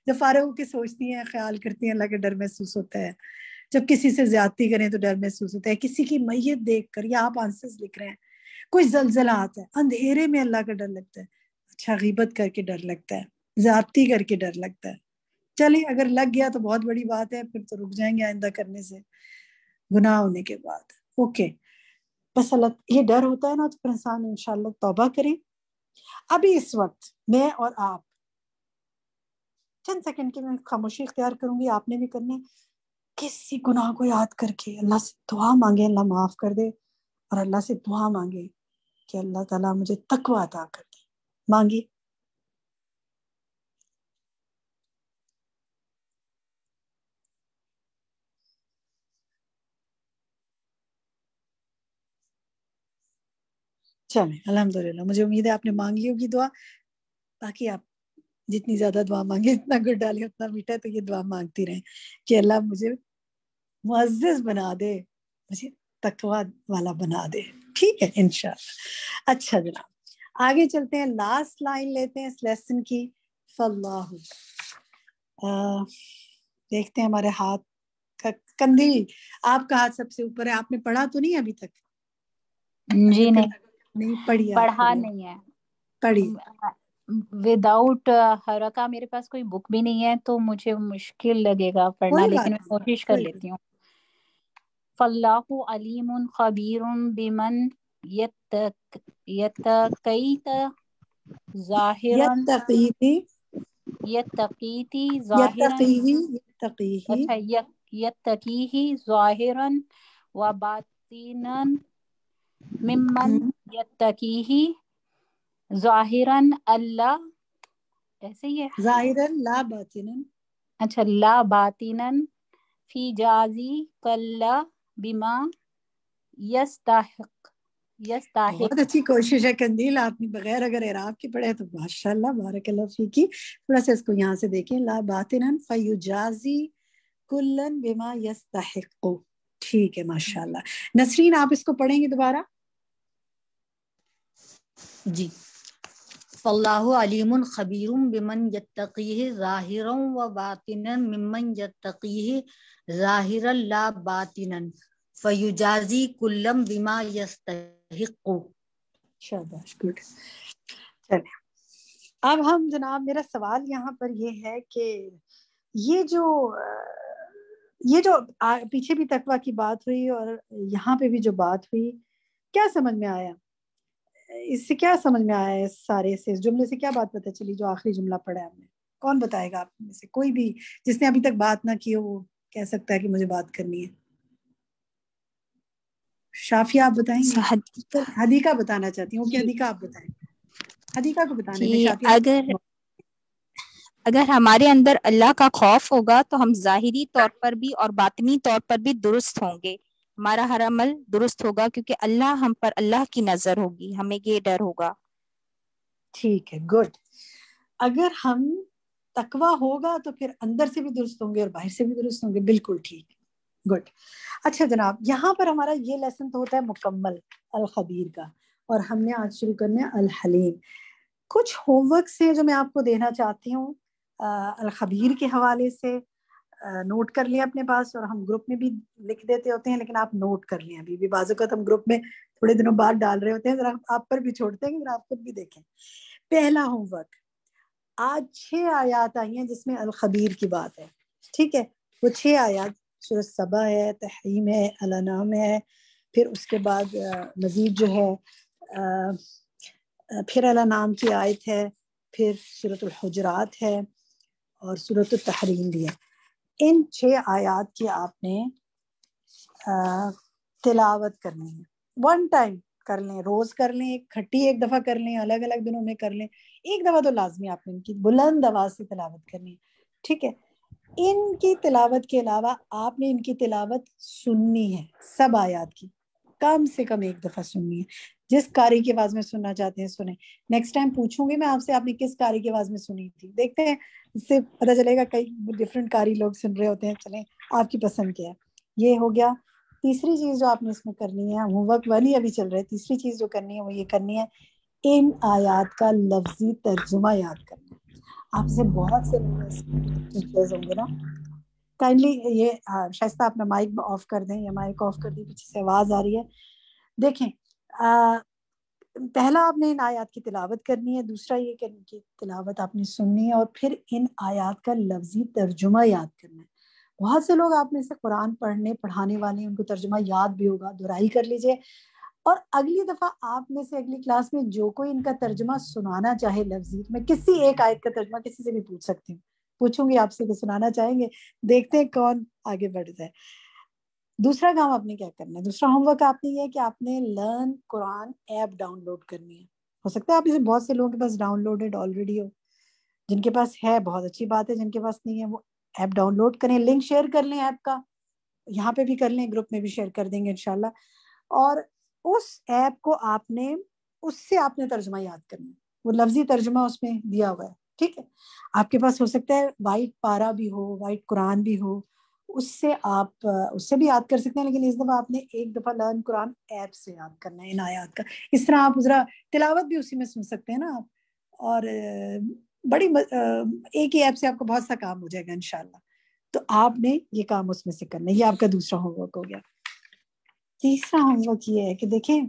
جب فارغ ہو کے سوچتی ہیں، خیال کرتی ہیں، اللہ کا ڈر محسوس ہوتا ہے. جب کسی سے زیادتی کریں تو ڈر محسوس ہوتا ہے. کسی کی میت دیکھ کر، یا آپ آنسرز لکھ رہے ہیں، کوئی زلزلہ آتا ہے، اندھیرے میں اللہ کا ڈر لگتا ہے. اچھا، غیبت کر کے ڈر لگتا ہے، زیادتی کر کے ڈر لگتا ہے. چلیے اگر لگ گیا تو بہت بڑی بات ہے، پھر تو رک جائیں گے آئندہ کرنے سے گناہ ہونے کے بعد. اوکے، بس اللہ یہ ڈر ہوتا ہے نا، تو پھر انسان انشاءاللہ توبہ کریں. ابھی اس وقت میں اور آپ چند سیکنڈ کی میں خاموشی اختیار کروں گی، آپ نے بھی کرنے. کسی گناہ کو یاد کر کے اللہ سے دعا مانگے اللہ معاف کر دے، اور اللہ سے دعا مانگے کہ اللہ تعالیٰ مجھے تقوی عطا کر دے. مانگی. چلیں الحمدللہ، مجھے امید ہے آپ نے مانگ لی ہوگی دعا. باقی آپ جتنی زیادہ دعا مانگے، اتنا گڑ ڈالے اتنا میٹھا، تو یہ دعا مانگتی رہیں کہ اللہ مجھے معزز بنا دے، مجھے تقوی والا بنا دے. ٹھیک ہے انشاءاللہ. اچھا جناب، آگے چلتے ہیں، لاسٹ لائن لیتے ہیں اس لیسن کی. فاللہ، دیکھتے ہیں ہمارے ہاتھ کا کندیل. آپ کا ہاتھ سب سے اوپر ہے. آپ نے پڑھا تو نہیں ابھی تک؟
جی
نہیں پڑھی. آپ
پڑھا نہیں ہے.
پڑھی
وداؤٹ حرکہ میرے پاس کوئی بک بھی نہیں ہے، تو مجھے مشکل لگے گا پڑھنا،
کوئی
لیکن
بات
میں کوشش کر لیتی ہوں. فاللہ علیم خبیر بمن یتقیت ظاہرا اچھا یتقیہ ظاہرا و باطنا ممن یتقیہ ظاہرا اللہ، ایسے ہی ہے
ظاہرا لا باطنا.
اچھا، لا باطنا فی جازی کلا بما یستحق.
بہت اچھی کوشش ہے قندیل، آپ نے بغیر اگر اعراب کی پڑھے تو ماشاءاللہ بارک اللہ فیکی. تھوڑا سا اس کو یہاں سے دیکھیں، لا باطنا فیجازی کلا بما یستحق. ٹھیک ہے ماشاءاللہ. نسرین آپ اس کو پڑھیں گے دوبارہ؟
جی. فاللہ علیم خبیر بمن یتقیہ ظاہرا و باطنا ممن یتقیہ ظاہرا لا باطنا فیجازی کلم بما یستحق.
شاباش، گڈ. چلیں اب ہم جناب، میرا سوال یہاں پر یہ ہے کہ یہ جو پیچھے بھی تقویٰ کی بات ہوئی اور یہاں پہ بھی جو بات ہوئی، کیا سمجھ میں آیا؟ اس سے کیا سمجھ میں آیا؟ اس سارے سے، اس جملے سے کیا بات پتہ چلی جو آخری جملہ پڑھا ہے ہم نے؟ کون بتائے گا آپ میں سے؟ کوئی بھی جس نے ابھی تک بات نہ کی ہو وہ کہہ سکتا ہے کہ مجھے بات کرنی ہے. شافیہ آپ بتائیں گے؟ حدیقہ بتانا چاہتی ہوں کہ حدیقہ آپ بتائیں. حدیقہ کو بتانے دیں، شافیہ
اگر ہمارے اندر اللہ کا خوف ہوگا تو ہم ظاہری طور پر بھی اور باطنی طور پر بھی درست ہوں گے، ہمارا ہر عمل درست ہوگا کیونکہ اللہ ہم پر، اللہ کی نظر ہوگی، ہمیں یہ ڈر ہوگا۔
ٹھیک ہے، گڈ۔ اگر ہم تقوی ہوگا تو پھر اندر سے بھی درست ہوں گے اور باہر سے بھی درست ہوں گے، بالکل ٹھیک، گڈ۔ اچھا جناب، یہاں پر ہمارا یہ لیسن تو ہوتا ہے مکمل الخبیر کا، اور ہم نے آج شروع کرنا ہے الحلیم۔ کچھ ہوم ورکس ہیں جو میں آپ کو دینا چاہتی ہوں الخبیر کے حوالے سے، نوٹ کر لیں اپنے پاس، اور ہم گروپ میں بھی لکھ دیتے ہوتے ہیں، لیکن آپ نوٹ کر لیں، ابھی بھی بعض اوقات ہم گروپ میں تھوڑے دنوں بعد ڈال رہے ہوتے ہیں، ذرا آپ پر بھی چھوڑتے ہیں، ذرا آپ خود بھی دیکھیں۔ پہلا ہوم ورک، آج 6 آیات آئی ہیں جس میں الخبیر کی بات ہے، ٹھیک ہے؟ وہ 6 آیات سورۃ سبا ہے، تحریم ہے، الانعام ہے، پھر اس کے بعد مزید جو ہے پھر الانعام کی آیت ہے، پھر سورۃ الحجرات ہے، اور سورۃ التحریم بھی ہے۔ ان 6 آیات کی آپ نے تلاوت کرنی ہے، ون ٹائم کر لیں، روز کر لیں، ایک کھٹی ایک دفعہ کر لیں، الگ الگ دنوں میں کر لیں، ایک دفعہ تو لازمی آپ نے ان کی بلند آواز سے تلاوت کرنی ہے، ٹھیک ہے؟ ان کی تلاوت کے علاوہ آپ نے ان کی تلاوت سننی ہے، سب آیات کی کم سے کم ایک دفعہ سننی ہے۔ جس قاری کی آواز میں سننا چاہتے ہیں سنیں، نیکسٹ ٹائم پوچھوں گی میں آپ سے آپ نے کس قاری کی آواز میں سنی تھی، دیکھتے ہیں، اس سے پتہ چلے گا کئی ڈفرینٹ قاری لوگ سن رہے ہوتے ہیں، چلیں آپ کی پسند کیا ہے۔ یہ ہو گیا۔ تیسری چیز جو آپ نے اس میں کرنی ہے، ہوم ورک والی ابھی چل رہا ہے، تیسری چیز جو کرنی ہے وہ یہ کرنی ہے، ان آیات کا لفظی ترجمہ یاد کرنا ہے۔ آپ سے بہت سے ٹیچرز ہوں گے نا، کائنڈلی یہ شائستہ اپنا مائک آف کر دیں، یا مائک آف کر دیں، پیچھے سے آواز آ رہی ہے۔ دیکھیں، پہلا آپ نے ان آیات کی تلاوت کرنی ہے، دوسرا یہ کہ ان کی تلاوت آپ نے سننی ہے، اور پھر ان آیات کا لفظی ترجمہ یاد کرنا ہے۔ بہت سے لوگ آپ میں سے قرآن پڑھانے والے ہیں، ان کو ترجمہ یاد بھی ہوگا، دہرائی کر لیجئے، اور اگلی دفعہ آپ میں سے اگلی کلاس میں جو کوئی ان کا ترجمہ سنانا چاہے لفظی، میں کسی ایک آیت کا ترجمہ کسی سے بھی پوچھ سکتی ہوں، پوچھوں گی آپ سے کہ سنانا چاہیں گے، دیکھتے ہیں کون آگے بڑھتا ہے۔ دوسرا کام آپ نے کیا کرنا ہے، دوسرا ہوم ورک آپ نے یہ ہے کہ آپ نے لرن قرآن ایپ ڈاؤن لوڈ کرنی ہے۔ ہو سکتا ہے آپ اسے بہت سے لوگوں کے پاس ڈاؤن لوڈڈ آلریڈی ہو، جن کے پاس ہے بہت اچھی بات ہے، جن کے پاس نہیں ہے وہ ایپ ڈاؤن لوڈ کریں، لنک شیئر کر لیں ایپ کا، یہاں پہ بھی کر لیں، گروپ میں بھی شیئر کر دیں گے انشاءاللہ، اور اس ایپ کو آپ نے، اس سے آپ نے ترجمہ یاد کرنا ہے، وہ لفظی ترجمہ اس میں دیا ہوا ہے، ٹھیک ہے؟ آپ کے پاس ہو سکتا ہے وائٹ پارا بھی ہو، وائٹ قرآن بھی ہو، اس سے آپ اس سے بھی یاد کر سکتے ہیں، لیکن اس دفعہ آپ نے ایک دفعہ لرن قرآن ایپ سے یاد کرنا ہے ان آیات کا۔ اس طرح آپ ذرا تلاوت بھی اسی میں سن سکتے ہیں نا آپ، اور بڑی ایک ہی ایپ سے آپ کو بہت سا کام ہو جائے گا انشاءاللہ۔ تو آپ نے یہ کام اس میں سے کرنا ہے، یہ آپ کا دوسرا ہوم ورک ہو گیا۔ تیسرا ہوم ورک یہ ہے کہ دیکھیں،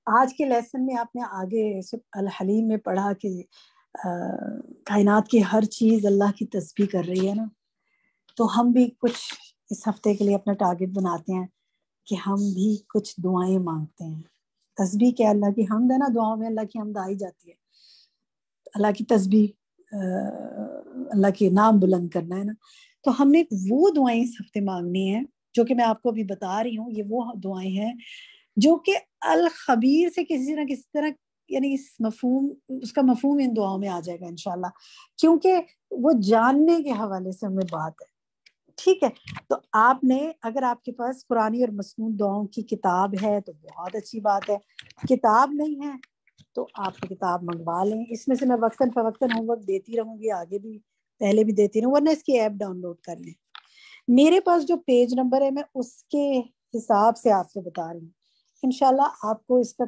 آج کے لیسن میں آپ نے آگے الحلیم میں پڑھا کہ کائنات کی ہر چیز اللہ کی تسبیح کر رہی ہے نا، تو ہم بھی کچھ اس ہفتے کے لیے اپنا ٹارگٹ بناتے ہیں کہ ہم بھی کچھ دعائیں مانگتے ہیں۔ تسبیح کیا؟ اللہ کی حمد ہے نا، دعاؤں میں اللہ کی حمد آئی جاتی ہے، اللہ کی تسبیح، اللہ کے نام بلند کرنا ہے نا، تو ہم نے وہ دعائیں اس ہفتے مانگنی ہیں جو کہ میں آپ کو ابھی بتا رہی ہوں، یہ وہ دعائیں ہیں جو کہ الخبیر سے کسی نہ کسی طرح، یعنی اس کا مفہوم ان دعاؤں میں آ جائے گا انشاءاللہ، کیونکہ وہ جاننے کے حوالے سے ہمیں بات ہے، ٹھیک ہے؟ تو آپ نے، اگر آپ کے پاس قرآنی اور مسنون دعاؤں کی کتاب ہے تو بہت اچھی بات ہے، کتاب نہیں ہے تو آپ کی کتاب منگوا لیں، اس میں سے میں وقتاً فوقتاً ہوم ورک دیتی رہوں گی، آگے بھی پہلے بھی دیتی رہوں، ورنہ اس کی ایپ ڈاؤن لوڈ کر لیں۔ میرے پاس جو پیج نمبر ہے میں اس کے حساب سے آپ کو بتا رہی ہوں، انشاءاللہ آپ کو اس کا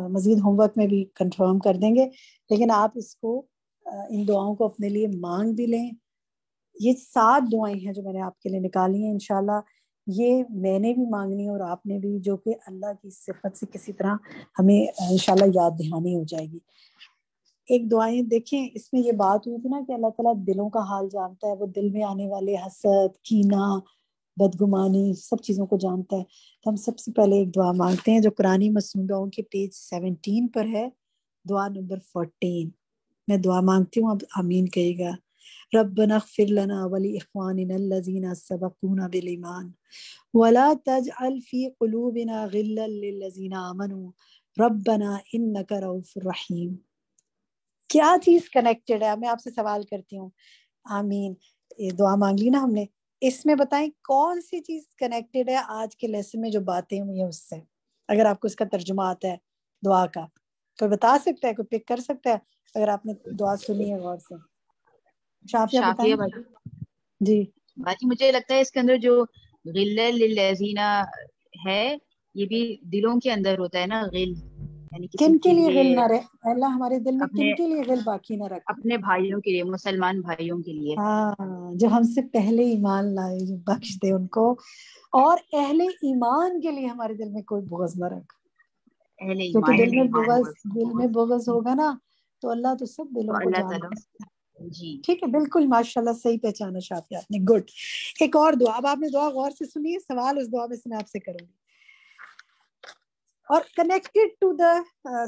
مزید ہوم ورک میں بھی کنفرم کر دیں گے، لیکن آپ اس کو ان دعاؤں کو اپنے لیے مانگ بھی لیں۔ یہ 7 دعائیں ہیں جو میں نے آپ کے لیے نکالی ہیں، انشاءاللہ یہ میں نے بھی مانگنی ہے اور آپ نے بھی، جو کہ اللہ کی صفت سے کسی طرح ہمیں انشاءاللہ یاد دہانی ہو جائے گی۔ ایک دعائیں دیکھیں، اس میں یہ بات ہوئی تھی نا کہ اللہ تعالیٰ دلوں کا حال جانتا ہے، وہ دل میں آنے والے حسد، کینہ، بدگمانی، سب چیزوں کو جانتا ہے۔ تو ہم سب سے پہلے ایک دعا مانگتے ہیں جو قرآنی مسنون دعاؤں کے پیج 17 پر ہے، دعا نمبر 14۔ میں دعا مانگتی ہوں، اب آمین کہیے گا۔ ربنا اغفر لنا ولإخواننا الذين سبقونا بالإيمان ولا تجعل في قلوبنا غلا للذين آمنوا ربنا إنك رؤوف رحيم۔ کیا چیز کنیکٹڈ ہے؟ میں آپ سے سوال کرتی ہوں. آمین. یہ دعا مانگ لی نا ہم نے, اس میں بتائیں کون سی چیز کنیکٹڈ ہے آج کے لیسن میں جو باتیں ہوئی ہیں اس سے؟ اگر آپ کو اس کا ترجمہ آتا ہے دعا کا, کوئی بتا سکتا ہے, کوئی پک کر سکتا ہے اگر آپ نے دعا سنی ہے غور سے؟ شافیہ بتائیں.
باجی.
جی
باجی مجھے لگتا ہے اس کے اندر جو غل للذین ہے یہ بھی دلوں کے اندر ہوتا ہے نا, غل یعنی کسی
کن کے لیے غل
لیے,
نہ رہے اللہ ہمارے دل میں, کن کے لیے غل باقی نہ رکھے؟
اپنے بھائیوں کے لیے, مسلمان بھائیوں کے لیے.
ہاں, جو ہم سے پہلے ایمان لائے, جو بخش دے ان کو, اور اہل ایمان کے لیے ہمارے دل میں کوئی بغض نہ رکھ,
اہل
کیونکہ
ایمان
دل میں بغض ہوگا نا تو اللہ تو سب
تو
دلوں کو
اللہ
جانتا
تعالیٰ.
ہے.
جی
ٹھیک ہے, بالکل ماشاءاللہ صحیح پہچانا شافیہ آپ نے, گڈ. ایک اور دعا, اب آپ نے دعا غور سے سنی ہے, سوال اس دعا میں سے میں آپ سے کروں گی, اور کنیکٹڈ ٹو دا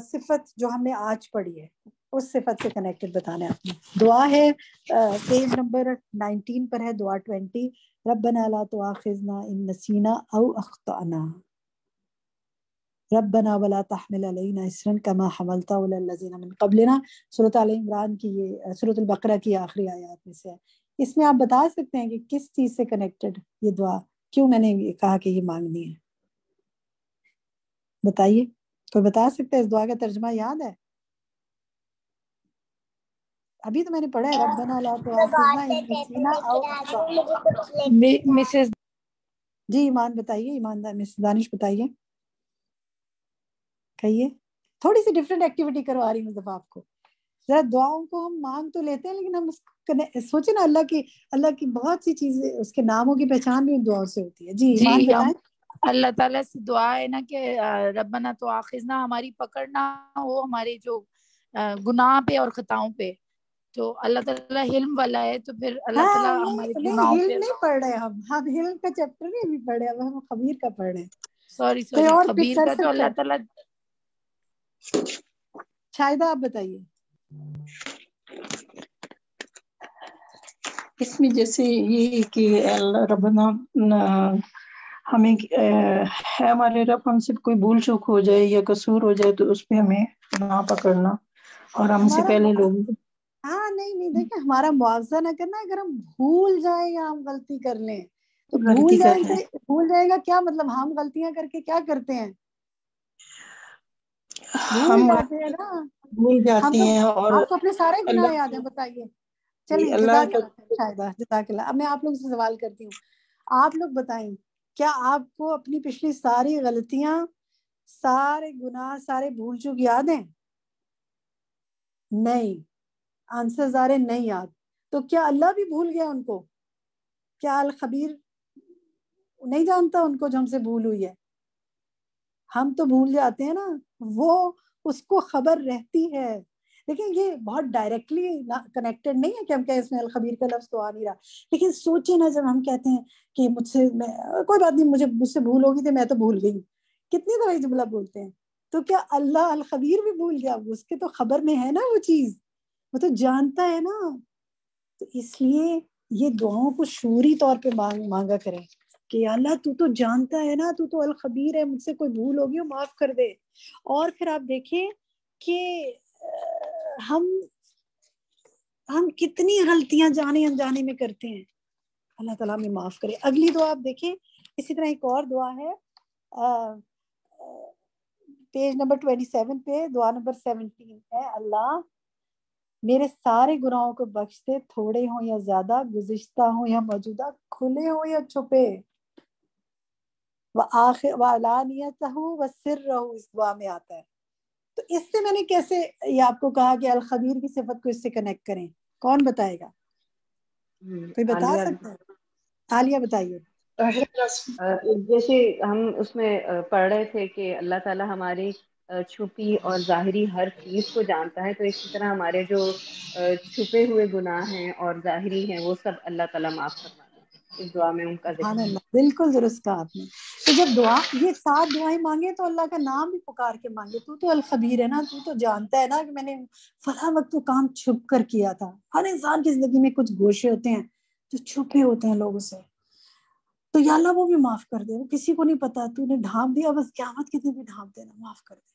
صفت جو ہم نے آج پڑھی ہے اس صفت سے کنیکٹڈ بتانا ہے آپ نے. دعا ہے پیج نمبر 19 پر ہے, دعا 20. ربنا لا تؤاخذنا ان نسینا او اخطأنا ربنا ولا تحمل علینا اصرا کما حملتا علی الذین من قبلنا. سورۃ آل عمران کی, یہ سورۃ البقرہ کی آخری آیات میں سے ہے. اس میں آپ بتا سکتے ہیں کہ کس چیز سے کنیکٹڈ یہ دعا, کیوں میں نے کہا کہ یہ مانگنی ہے؟ بتائیے, کوئی بتا سکتا ہے؟ اس دعا کا ترجمہ یاد ہے؟ ابھی تو میں نے پڑھا ہے, ربنا لا تؤاخذنا ان نسینا او اخطأنا.
مسز
جی ایمان بتائیے, ایمان مس دانش بتائیے, کہیے. تھوڑی سی ڈفرینٹ ایکٹیویٹی کروا رہی ہوں اس دفعہ آپ کو. ذرا دعاؤں کو ہم مانگ تو لیتے ہیں لیکن ہم اس کو سوچیں نا, اللہ کی بہت سی چیزیں, اس کے ناموں کی پہچان بھی ان دعاؤں سے ہوتی ہے. جی ایمان
جی، ہم
بتائیں.
اللہ تعالیٰ سے دعا ہے نا کہ ربنا تو آخذنا, ہماری پکڑ نہ ہو ہمارے جو گناہ پہ اور خطاؤں پہ. تو اللہ تعالیٰ حلم والا ہے, تو پھر اللہ تعالیٰ ہمارے
نہیں
گناہوں
حلم
پہ.
نہیں پڑھ رہے ہم حلم کا چیپٹر نہیں ابھی پڑھ رہے, اب ہم خبیر کا پڑھ رہے ہیں.
سوری
کوئی اور پک
خبیر
کر
کا تو
سکتا
اللہ
ہے؟
تعالیٰ.
شاہدہ آپ بتائیے.
اس میں جیسے یہ کہ اللہ ربنا ہمیں ہے ہمارے رب, ہم سے کوئی بھول چوک ہو جائے یا قصور ہو جائے تو اس پہ ہمیں نہ پکڑنا, اور ہم سے پہلے لوگ.
ہاں نہیں دیکھیں, ہمارا معاوضہ نہ کرنا. اگر ہم بھول جائیں یا ہم غلطی کر لیں تو
غلطی کر لیں,
بھول جائے گا کیا مطلب؟ ہم غلطیاں کر کے کیا کرتے ہیں؟ بھول
ہم
جاتے ہیں نا.
بھول
ہم
جاتی
تو,
ہیں, اور
آپ کو اپنے سارے گناہ
اللہ
یاد ہیں, بتائیے. چلیے,
اللہ
جزاک اللہ شاہدہ, جزاک اللہ. اب میں آپ لوگوں سے سوال کرتی ہوں, آپ لوگ بتائیں کیا آپ کو اپنی پچھلی ساری غلطیاں, سارے گناہ, سارے بھول چوک یاد ہیں؟ نہیں. آنسر زارے نہیں یاد. تو کیا اللہ بھی بھول گیا ان کو؟ کیا الخبیر نہیں جانتا ان کو جو ہم سے بھول ہوئی ہے؟ ہم تو بھول جاتے ہیں نا, وہ اس کو خبر رہتی ہے. لیکن یہ بہت ڈائریکٹلی کنیکٹڈ نہیں ہے کہ ہم کہیں اس میں الخبیر کا لفظ تو آ نہیں رہا, لیکن سوچیں نا, جب ہم کہتے ہیں کہ مجھ سے بھول ہوگی تو میں تو بھول گئی, کتنی دفعہ یہ جملہ بولتے ہیں. تو کیا اللہ الخبیر بھی بھول گیا؟ اس کے تو خبر میں ہے نا وہ چیز, وہ تو جانتا ہے نا. تو اس لیے یہ دعاؤں کو شعوری طور پہ مانگا کریں کہ اللہ تو جانتا ہے نا, تو الخبیر ہے, مجھ سے کوئی بھول ہوگی وہ معاف کر دے. اور پھر آپ دیکھیں کہ ہم کتنی غلطیاں جانے انجانے میں کرتے ہیں, اللہ تعالیٰ ہمیں معاف کرے. اگلی دعا آپ دیکھیں, اسی طرح ایک اور دعا ہے پیج نمبر 27 پہ, دعا نمبر 17 ہے, اللہ میرے سارے گناہوں کو بخش دے, تھوڑے ہوں یا زیادہ, گزشتہ ہوں یا موجودہ, کھلے ہوں یا چھپے. وَعَلَانِيَتَهُ وَسِرَّهُ اس دعا میں آتا ہے. تو اس سے میں نے کیسے یہ آپ کو کہا کہ الخبیر کی صفت کو اس سے کنیکٹ کریں؟ کون بتائے گا؟ کوئی بتا سکتا ہے؟ عالیہ بتائیے.
جیسے ہم اس میں پڑھ رہے تھے کہ اللہ تعالیٰ ہماری چھپی اور ظاہری ہر چیز کو جانتا ہے, تو اسی طرح ہمارے جو چھپے ہوئے گناہ ہیں اور ظاہری ہیں وہ سب اللہ تعالیٰ معاف کروا دیں. اس دعا میں ان کا ذکر.
سبحان اللہ, بالکل درست کہا آپ نے. تو جب یہ 7 دعائیں مانگے تو اللہ کا نام بھی پکار کے مانگے. تو الخبیر ہے نا, تو جانتا ہے نا کہ میں نے فلاں وقت تو کام چھپ کر کیا تھا. ہر انسان کی زندگی میں کچھ گوشے ہوتے ہیں جو چھپے ہوتے ہیں لوگوں سے, تو یا اللہ وہ بھی معاف کر دے. وہ کسی کو نہیں پتا, تو نے ڈھانپ دیا, بس قیامت کے دن بھی ڈھانپ دینا, معاف کر دے,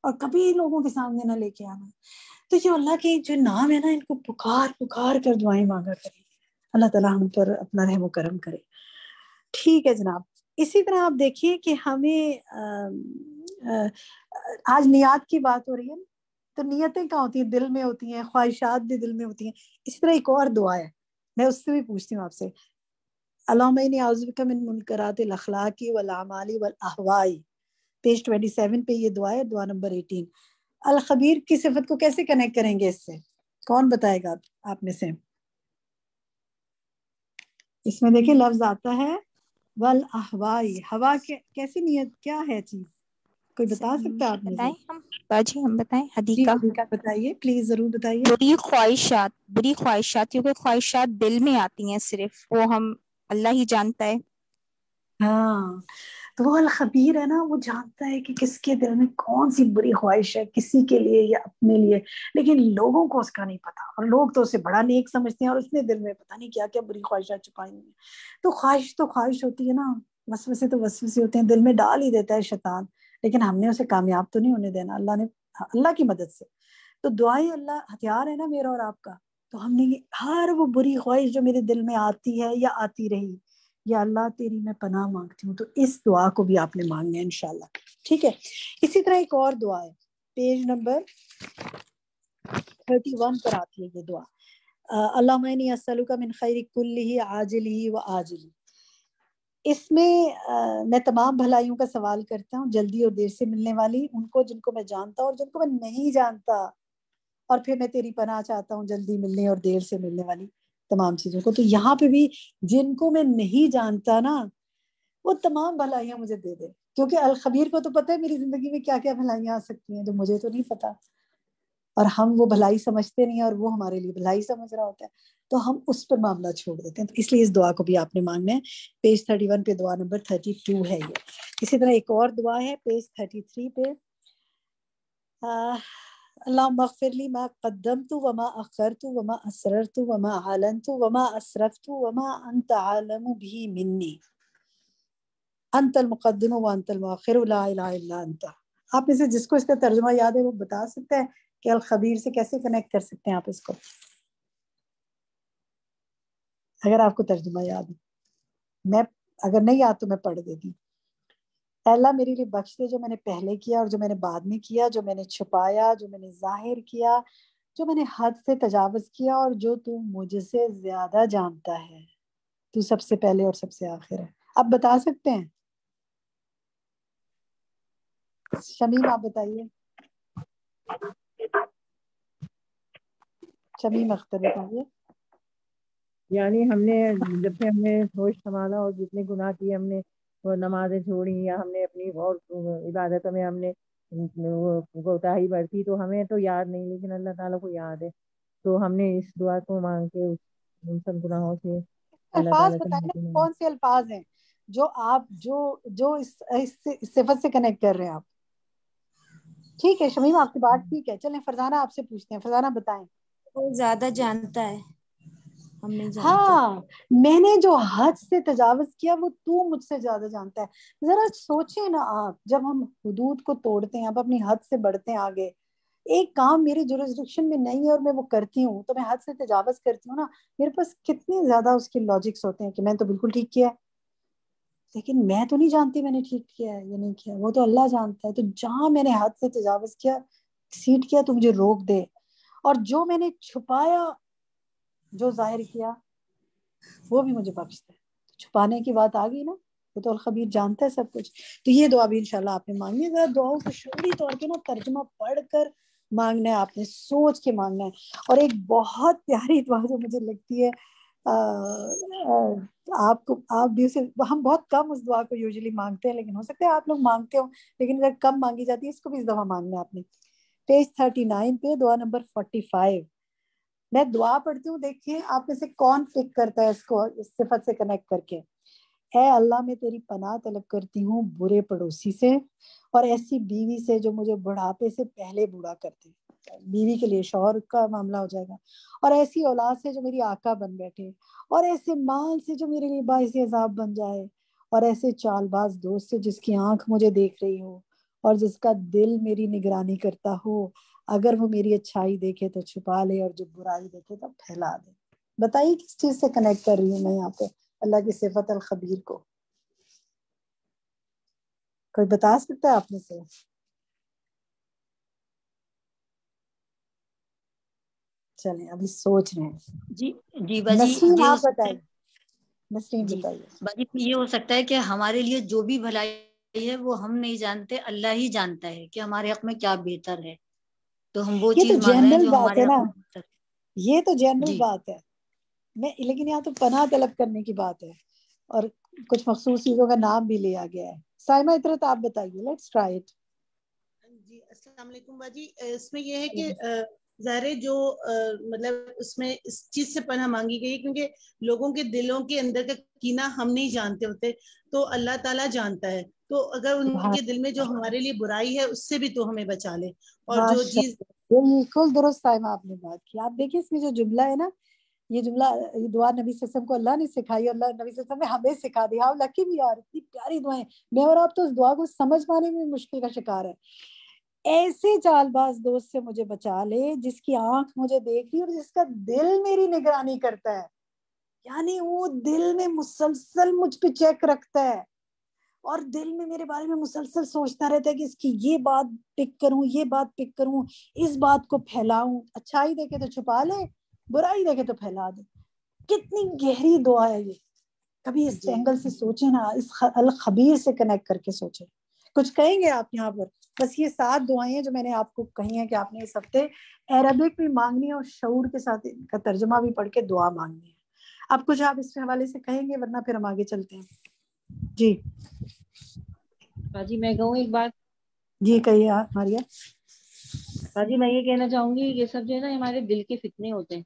اور کبھی لوگوں کے سامنے نہ لے کے آنا. تو یہ اللہ کے جو نام ہے نا، ان کو پکار پکار کر دعائیں مانگا کریں. اللہ تعالیٰ ہم پر اپنا رحم و کرم کرے. ٹھیک ہے جناب. اسی طرح آپ دیکھیے کہ ہمیں آج نیات کی بات ہو رہی ہے، تو نیتیں کہاں ہوتی ہیں؟ دل میں ہوتی ہیں، خواہشات بھی دل میں ہوتی ہیں. اسی طرح ایک اور دعا ہے، میں اس سے بھی پوچھتی ہوں آپ سے. اللہم انی اعوذ بک من منکرات الاخلاق والاعمال والاہواء، پیج 27 پہ یہ دعا ہے، دعا نمبر 18. الخبیر کی صفت کو کیسے کنیکٹ کریں گے اس سے؟ کون بتائے گا آپ میں سے؟ اس میں دیکھیں لفظ آتا ہے والاہواء. ہوا کیسی نیت، کیا ہے چیز؟ کوئی بتا سکتا ہے آپ میں سے؟
بتائیں ہم باجی، ہم بتائیں.
جی
حدیقہ.
حدیقہ بتائیے پلیز، ضرور بتائیے.
بری خواہشات. بری خواہشات، کیونکہ خواہشات دل میں آتی ہیں، صرف وہ ہم اللہ ہی جانتا ہے.
ہاں، تو وہ الخبیر ہے نا، وہ جانتا ہے کہ کس کے دل میں کون سی بری خواہش ہے، کسی کے لیے یا اپنے لیے، لیکن لوگوں کو اس کا نہیں پتا، اور لوگ تو اسے بڑا نیک سمجھتے ہیں اور اس نے دل میں پتا نہیں کیا کیا بری خواہشات چھپائی ہوئی ہیں. تو خواہش ہوتی ہے نا، وسوسے تو وسوسے ہوتے ہیں، دل میں ڈال ہی دیتا ہے شیطان، لیکن ہم نے اسے کامیاب تو نہیں ہونے دینا اللہ کی مدد سے. تو دعائیں اللہ ہتھیار ہے نا میرا اور آپ کا. تو ہم نے ہر وہ بری خواہش جو میرے دل میں آتی ہے یا آتی رہی، یا اللہ تیری میں پناہ مانگتی ہوں، تو اس دعا کو بھی آپ نے مانگنا ہے انشاءاللہ. ٹھیک ہے. اسی طرح ایک اور دعا ہے، پیج نمبر 31 پر آتی ہے یہ دعا. اللہم انی اسألک من خیر کلہ عاجلہ و آجلہ. اس میں تمام بھلائیوں کا سوال کرتا ہوں، جلدی اور دیر سے ملنے والی، ان کو جن کو میں جانتا ہوں اور جن کو میں نہیں جانتا، اور پھر میں تیری پناہ چاہتا ہوں جلدی ملنے اور دیر سے ملنے والی تمام چیزوں کو. تو یہاں پہ بھی جن کو میں نہیں جانتا نا، وہ تمام بھلائیاں مجھے دے دے، کیونکہ الخبیر کو تو پتہ ہے میری زندگی میں کیا کیا بھلائیاں آ سکتی ہیں جو مجھے تو نہیں پتا، اور ہم وہ بھلائی سمجھتے نہیں ہیں اور وہ ہمارے لیے بھلائی سمجھ رہا ہوتا ہے، تو ہم اس پر معاملہ چھوڑ دیتے ہیں. تو اس لیے اس دعا کو بھی آپ نے مانگنا ہے. پیج 31 پہ دعا نمبر 32 ہے یہ. اسی طرح ایک اور دعا ہے پیج 33 پہ. اللہم اغفر لی ما قدمت وما اخرت وما اسررت وما اعلنت وما اسرفت وما انت عالم به منی انت المقدم وانت المؤخر لا الہ الا انت. آپ میں سے جس کو اس کا ترجمہ یاد ہے وہ بتا سکتا ہے کہ الخبیر سے کیسے کنیکٹ کر سکتے ہیں آپ اس کو، اگر آپ کو ترجمہ یاد ہے. میں اگر نہیں یاد تو میں پڑھ دیتی ہوں. اے اللہ میرے لیے بخش دے جو میں نے پہلے کیا اور جو میں نے بعد میں کیا، جو میں نے چھپایا، جو میں نے ظاہر کیا، جو میں نے حد سے تجاوز کیا، اور جو تو مجھ سے زیادہ جانتا ہے. تو سب سے پہلے اور سب سے آخر ہے. آپ بتا سکتے ہیں؟ شمیم آپ بتائیے. شمیم اختر بتائیے.
یعنی ہم نے جب سے ہم نے ہوش سنبھالا اور جتنے گناہ کیے ہم نے، وہ نمازیں چھوڑی یا ہم نے اپنی اور عبادتوں میں ہم نے کوتاہی برتی، تو ہمیں تو یاد نہیں، لیکن اللہ تعالیٰ کو یاد ہے. تو ہم نے اس دعا کو مانگ کے ان سب گناہوں سے اللہ
الفاظ
تعالیٰ سے
بتائیں نا،
معافی مانگی.
کون سے الفاظ ہیں جو آپ جو اس صفت سے کنیکٹ کر رہے ہیں آپ؟ ٹھیک ہے شمیم آپ کی بات ٹھیک ہے. چلیں فرزانہ آپ سے پوچھتے ہیں. فرزانہ بتائیں.
وہ زیادہ جانتا ہے، ہم نہیں جانتے.
ہاں، میں نے جو حد سے تجاوز کیا وہ تو مجھ سے زیادہ جانتا ہے. ذرا سوچیں نا آپ، جب ہم حدود کو توڑتے ہیں، اب اپنی حد سے بڑھتے ہیں آگے، ایک کام میری جورسڈکشن میں نہیں ہے اور میں وہ کرتی ہوں تو میں حد سے تجاوز کرتی ہوں نا، میرے پاس کتنے زیادہ اس کے لاجکس ہوتے ہیں کہ میں تو بالکل ٹھیک کیا ہے، لیکن میں تو نہیں جانتی میں نے ٹھیک کیا ہے یا نہیں کیا، وہ تو اللہ جانتا ہے. تو جہاں میں نے حد سے تجاوز کیا، سیٹ کیا، تو مجھے روک دے، اور جو میں نے چھپایا، جو ظاہر کیا، وہ بھی مجھے بخش دے. چھپانے کی بات آ گئی نا، وہ تو الخبیر جانتا ہے سب کچھ. تو یہ دعا بھی انشاءاللہ آپ نے مانگنی ہے. ذرا دعاؤں کو شعوری طور پہ نا ترجمہ پڑھ کر مانگنا ہے، آپ نے سوچ کے مانگنا ہے. اور ایک بہت پیاری دعا جو مجھے لگتی ہے، آپ بھی اسے، ہم بہت کم اس دعا کو یوزلی مانگتے ہیں، لیکن ہو سکتا ہے آپ لوگ مانگتے ہو، لیکن اگر کم مانگی جاتی ہے، اس کو بھی اس دفعہ مانگنا ہے آپ نے. پیج 39 پہ دعا نمبر 45. میں دعا پڑھتی ہوں، دیکھیں آپ میں سے کون پک کرتا ہے اس کو اس صفت سے کنیکٹ کر کے. اے اللہ میں تیری پناہ طلب کرتی ہوں برے پڑوسی سے، اور ایسی بیوی سے جو مجھے بڑھاپے سے پہلے بوڑھا کرتی. بیوی کے لیے شوہر کا معاملہ ہو جائے گا. اور ایسی اولاد سے جو میری آقا بن بیٹھے، اور ایسے مال سے جو میرے لیے باعث عذاب بن جائے، اور ایسے چال باز دوست سے جس کی آنکھ مجھے دیکھ رہی ہو، اور جس کا دل میری نگرانی کرتا ہو، اگر وہ میری اچھائی دیکھے تو چھپا لے اور جو برائی دیکھے تو پھیلا دے۔ بتائیے کس چیز سے کنیکٹ کر رہی ہوں میں یہاں پہ اللہ کی صفت الخبیر کو؟ کوئی بتا سکتا ہے آپ میں سے؟ چلیں ابھی سوچ رہے ہیں۔
جی جی باجی
نسرین
یہ ہو
آپ
سکتا ہے،
بتائیے، نسرین
جی
بتائیے۔
باجی یہ ہو سکتا ہے کہ ہمارے لیے جو بھی بھلائی ہے وہ ہم نہیں جانتے، اللہ ہی جانتا ہے کہ ہمارے حق میں کیا بہتر ہے، تو ہم وہ
یہ
چیز
تو
مانگ رہے ہیں
جنرل
جو
بات
ہمارے
ہے
حق
نا،
میں بہتر ہے۔
یہ تو جنرل
جی
بات ہے لیکن یہاں تو پناہ طلب کرنے کی بات ہے اور کچھ مخصوص چیزوں کا نام بھی لیا گیا ہے۔ سائمہ اطرت آپ بتائیے، لیٹس ٹرائی اٹ۔
جی السلام علیکم باجی، اس میں یہ ہے کہ ظاہر ہے جو مطلب اس میں اس چیز سے پناہ مانگی گئی کیونکہ لوگوں کے دلوں کے اندر کا کینہ ہم نہیں جانتے ہوتے، تو اللہ تعالیٰ جانتا ہے، تو اگر ان کے دل میں جو ہمارے لیے برائی ہے اس سے بھی تو ہمیں بچا لے، اور جو چیز
بالکل درست سائمہ آپ نے بات کی۔ آپ دیکھیں اس میں جو جملہ ہے نا، یہ جملہ، یہ دعا نبی صلی اللہ علیہ وسلم کو اللہ نے سکھائی، اللہ نبی صلی اللہ علیہ وسلم نے ہمیں سکھا دیا۔ ہاؤ لکی وی آر، اتنی پیاری دعائیں، میں اور آپ تو اس دعا کو سمجھ پانے میں مشکل کا شکار ہے۔ ایسے چال باز دوست سے مجھے بچا لے جس کی آنکھ مجھے دیکھ رہی اور جس کا دل میری نگرانی کرتا ہے، یعنی وہ دل میں مسلسل مجھ پہ چیک رکھتا ہے اور دل میں میرے بارے میں مسلسل سوچتا رہتا ہے کہ اس کی یہ بات پک کروں، یہ بات پک کروں، اس بات کو پھیلاؤں، اچھائی دیکھے تو چھپا لے، برائی دیکھے تو پھیلا دے۔ کتنی گہری دعا ہے یہ، کبھی اس اینگل سے سوچیں نا، اس الخبیر سے کنیکٹ کر کے سوچیں۔ کچھ کہیں گے آپ یہاں پر؟ بس یہ 7 دعائیں ہیں جو میں نے آپ کو کہی ہیں کہ آپ نے اس ہفتے عربک بھی مانگنی ہے اور شعور کے ساتھ ان کا ترجمہ بھی پڑھ کے دعا مانگنی ہے۔ اب کچھ آپ اس حوالے سے کہیں گے، ورنہ پھر ہم آگے چلتے ہیں۔ جی
باجی میں کہوں ایک بات؟
جی کہیے آپ ماریا۔
باجی میں یہ کہنا چاہوں گی، یہ سب جو ہے نا ہمارے دل کے فتنے ہوتے ہیں۔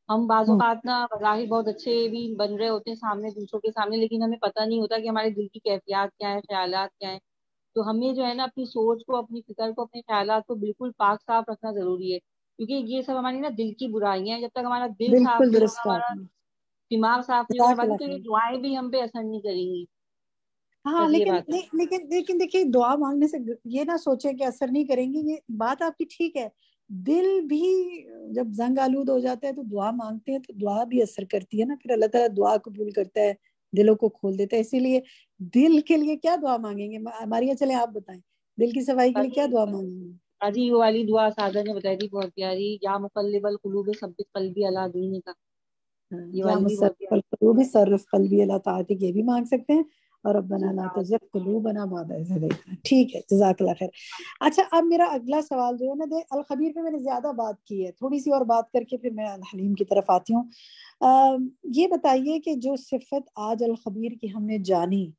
ہم بعض اوقات نا بظاہر بہت اچھے بھی بن رہے ہوتے ہیں سامنے دوسروں کے سامنے، لیکن ہمیں پتہ نہیں ہوتا کہ ہمارے دل کی کیفیات کیا ہے، خیالات کیا ہیں۔ تو ہمیں جو ہے نا اپنی سوچ کو، اپنی فکر کو، اپنے خیالات کو بالکل پاک صاف رکھنا ضروری ہے، کیونکہ یہ سب ہماری نا دل کی برائیاں ہیں۔ جب تک ہمارا دل صاف
بالکل
نہیں
درست
ہوگا،
کہا
ہمارا
آپ نے،
دماغ صاف نہیں ہوگا
جزاک
باجی،
اللہ
تو یہ
خیر۔
دعائیں بھی ہم پہ اثر نہیں کریں گی۔
ہاں
بس یہ بات ہے۔
لیکن دیکھیے، دعا مانگنے سے یہ نہ سوچے کہ اثر نہیں کریں گی، یہ بات آپ کی ٹھیک ہے۔ دل بھی جب زنگ آلود ہو جاتا ہے تو دعا مانگتے ہیں تو دعا بھی اثر کرتی ہے نا، پھر اللہ تعالیٰ دعا قبول کرتا ہے، دلوں کو کھول دیتا ہے۔ اسی لیے دل کے لیے کیا دعا مانگیں گے ماریا؟ چلے آپ بتائیں، دل کی صفائی کے لیے کیا دعا مانگیں گے؟
باجی وہ والی دعا سادہ نے بتائی تھی، بہت پیاری، یا مقلب القلوب ثبت قلبی علی دینک، یہ
یا
والی بھی بہت
مصرف
پیاری۔
القلوب صرف قلبی اللہ طاعتک، یہ بھی مانگ سکتے ہیں، اور ربنا لا تزغ قلوبنا بعد اذ ہدیتنا۔ ٹھیک ہے، جزاک اللہ خیر۔ اچھا اب میرا اگلا سوال جو ہے نا، الخبیر پہ میں نے زیادہ بات کی ہے، تھوڑی سی اور بات کر کے پھر میں الحلیم کی طرف آتی ہوں۔ یہ بتائیے کہ جو صفت آج الخبیر کی ہم نے جانی،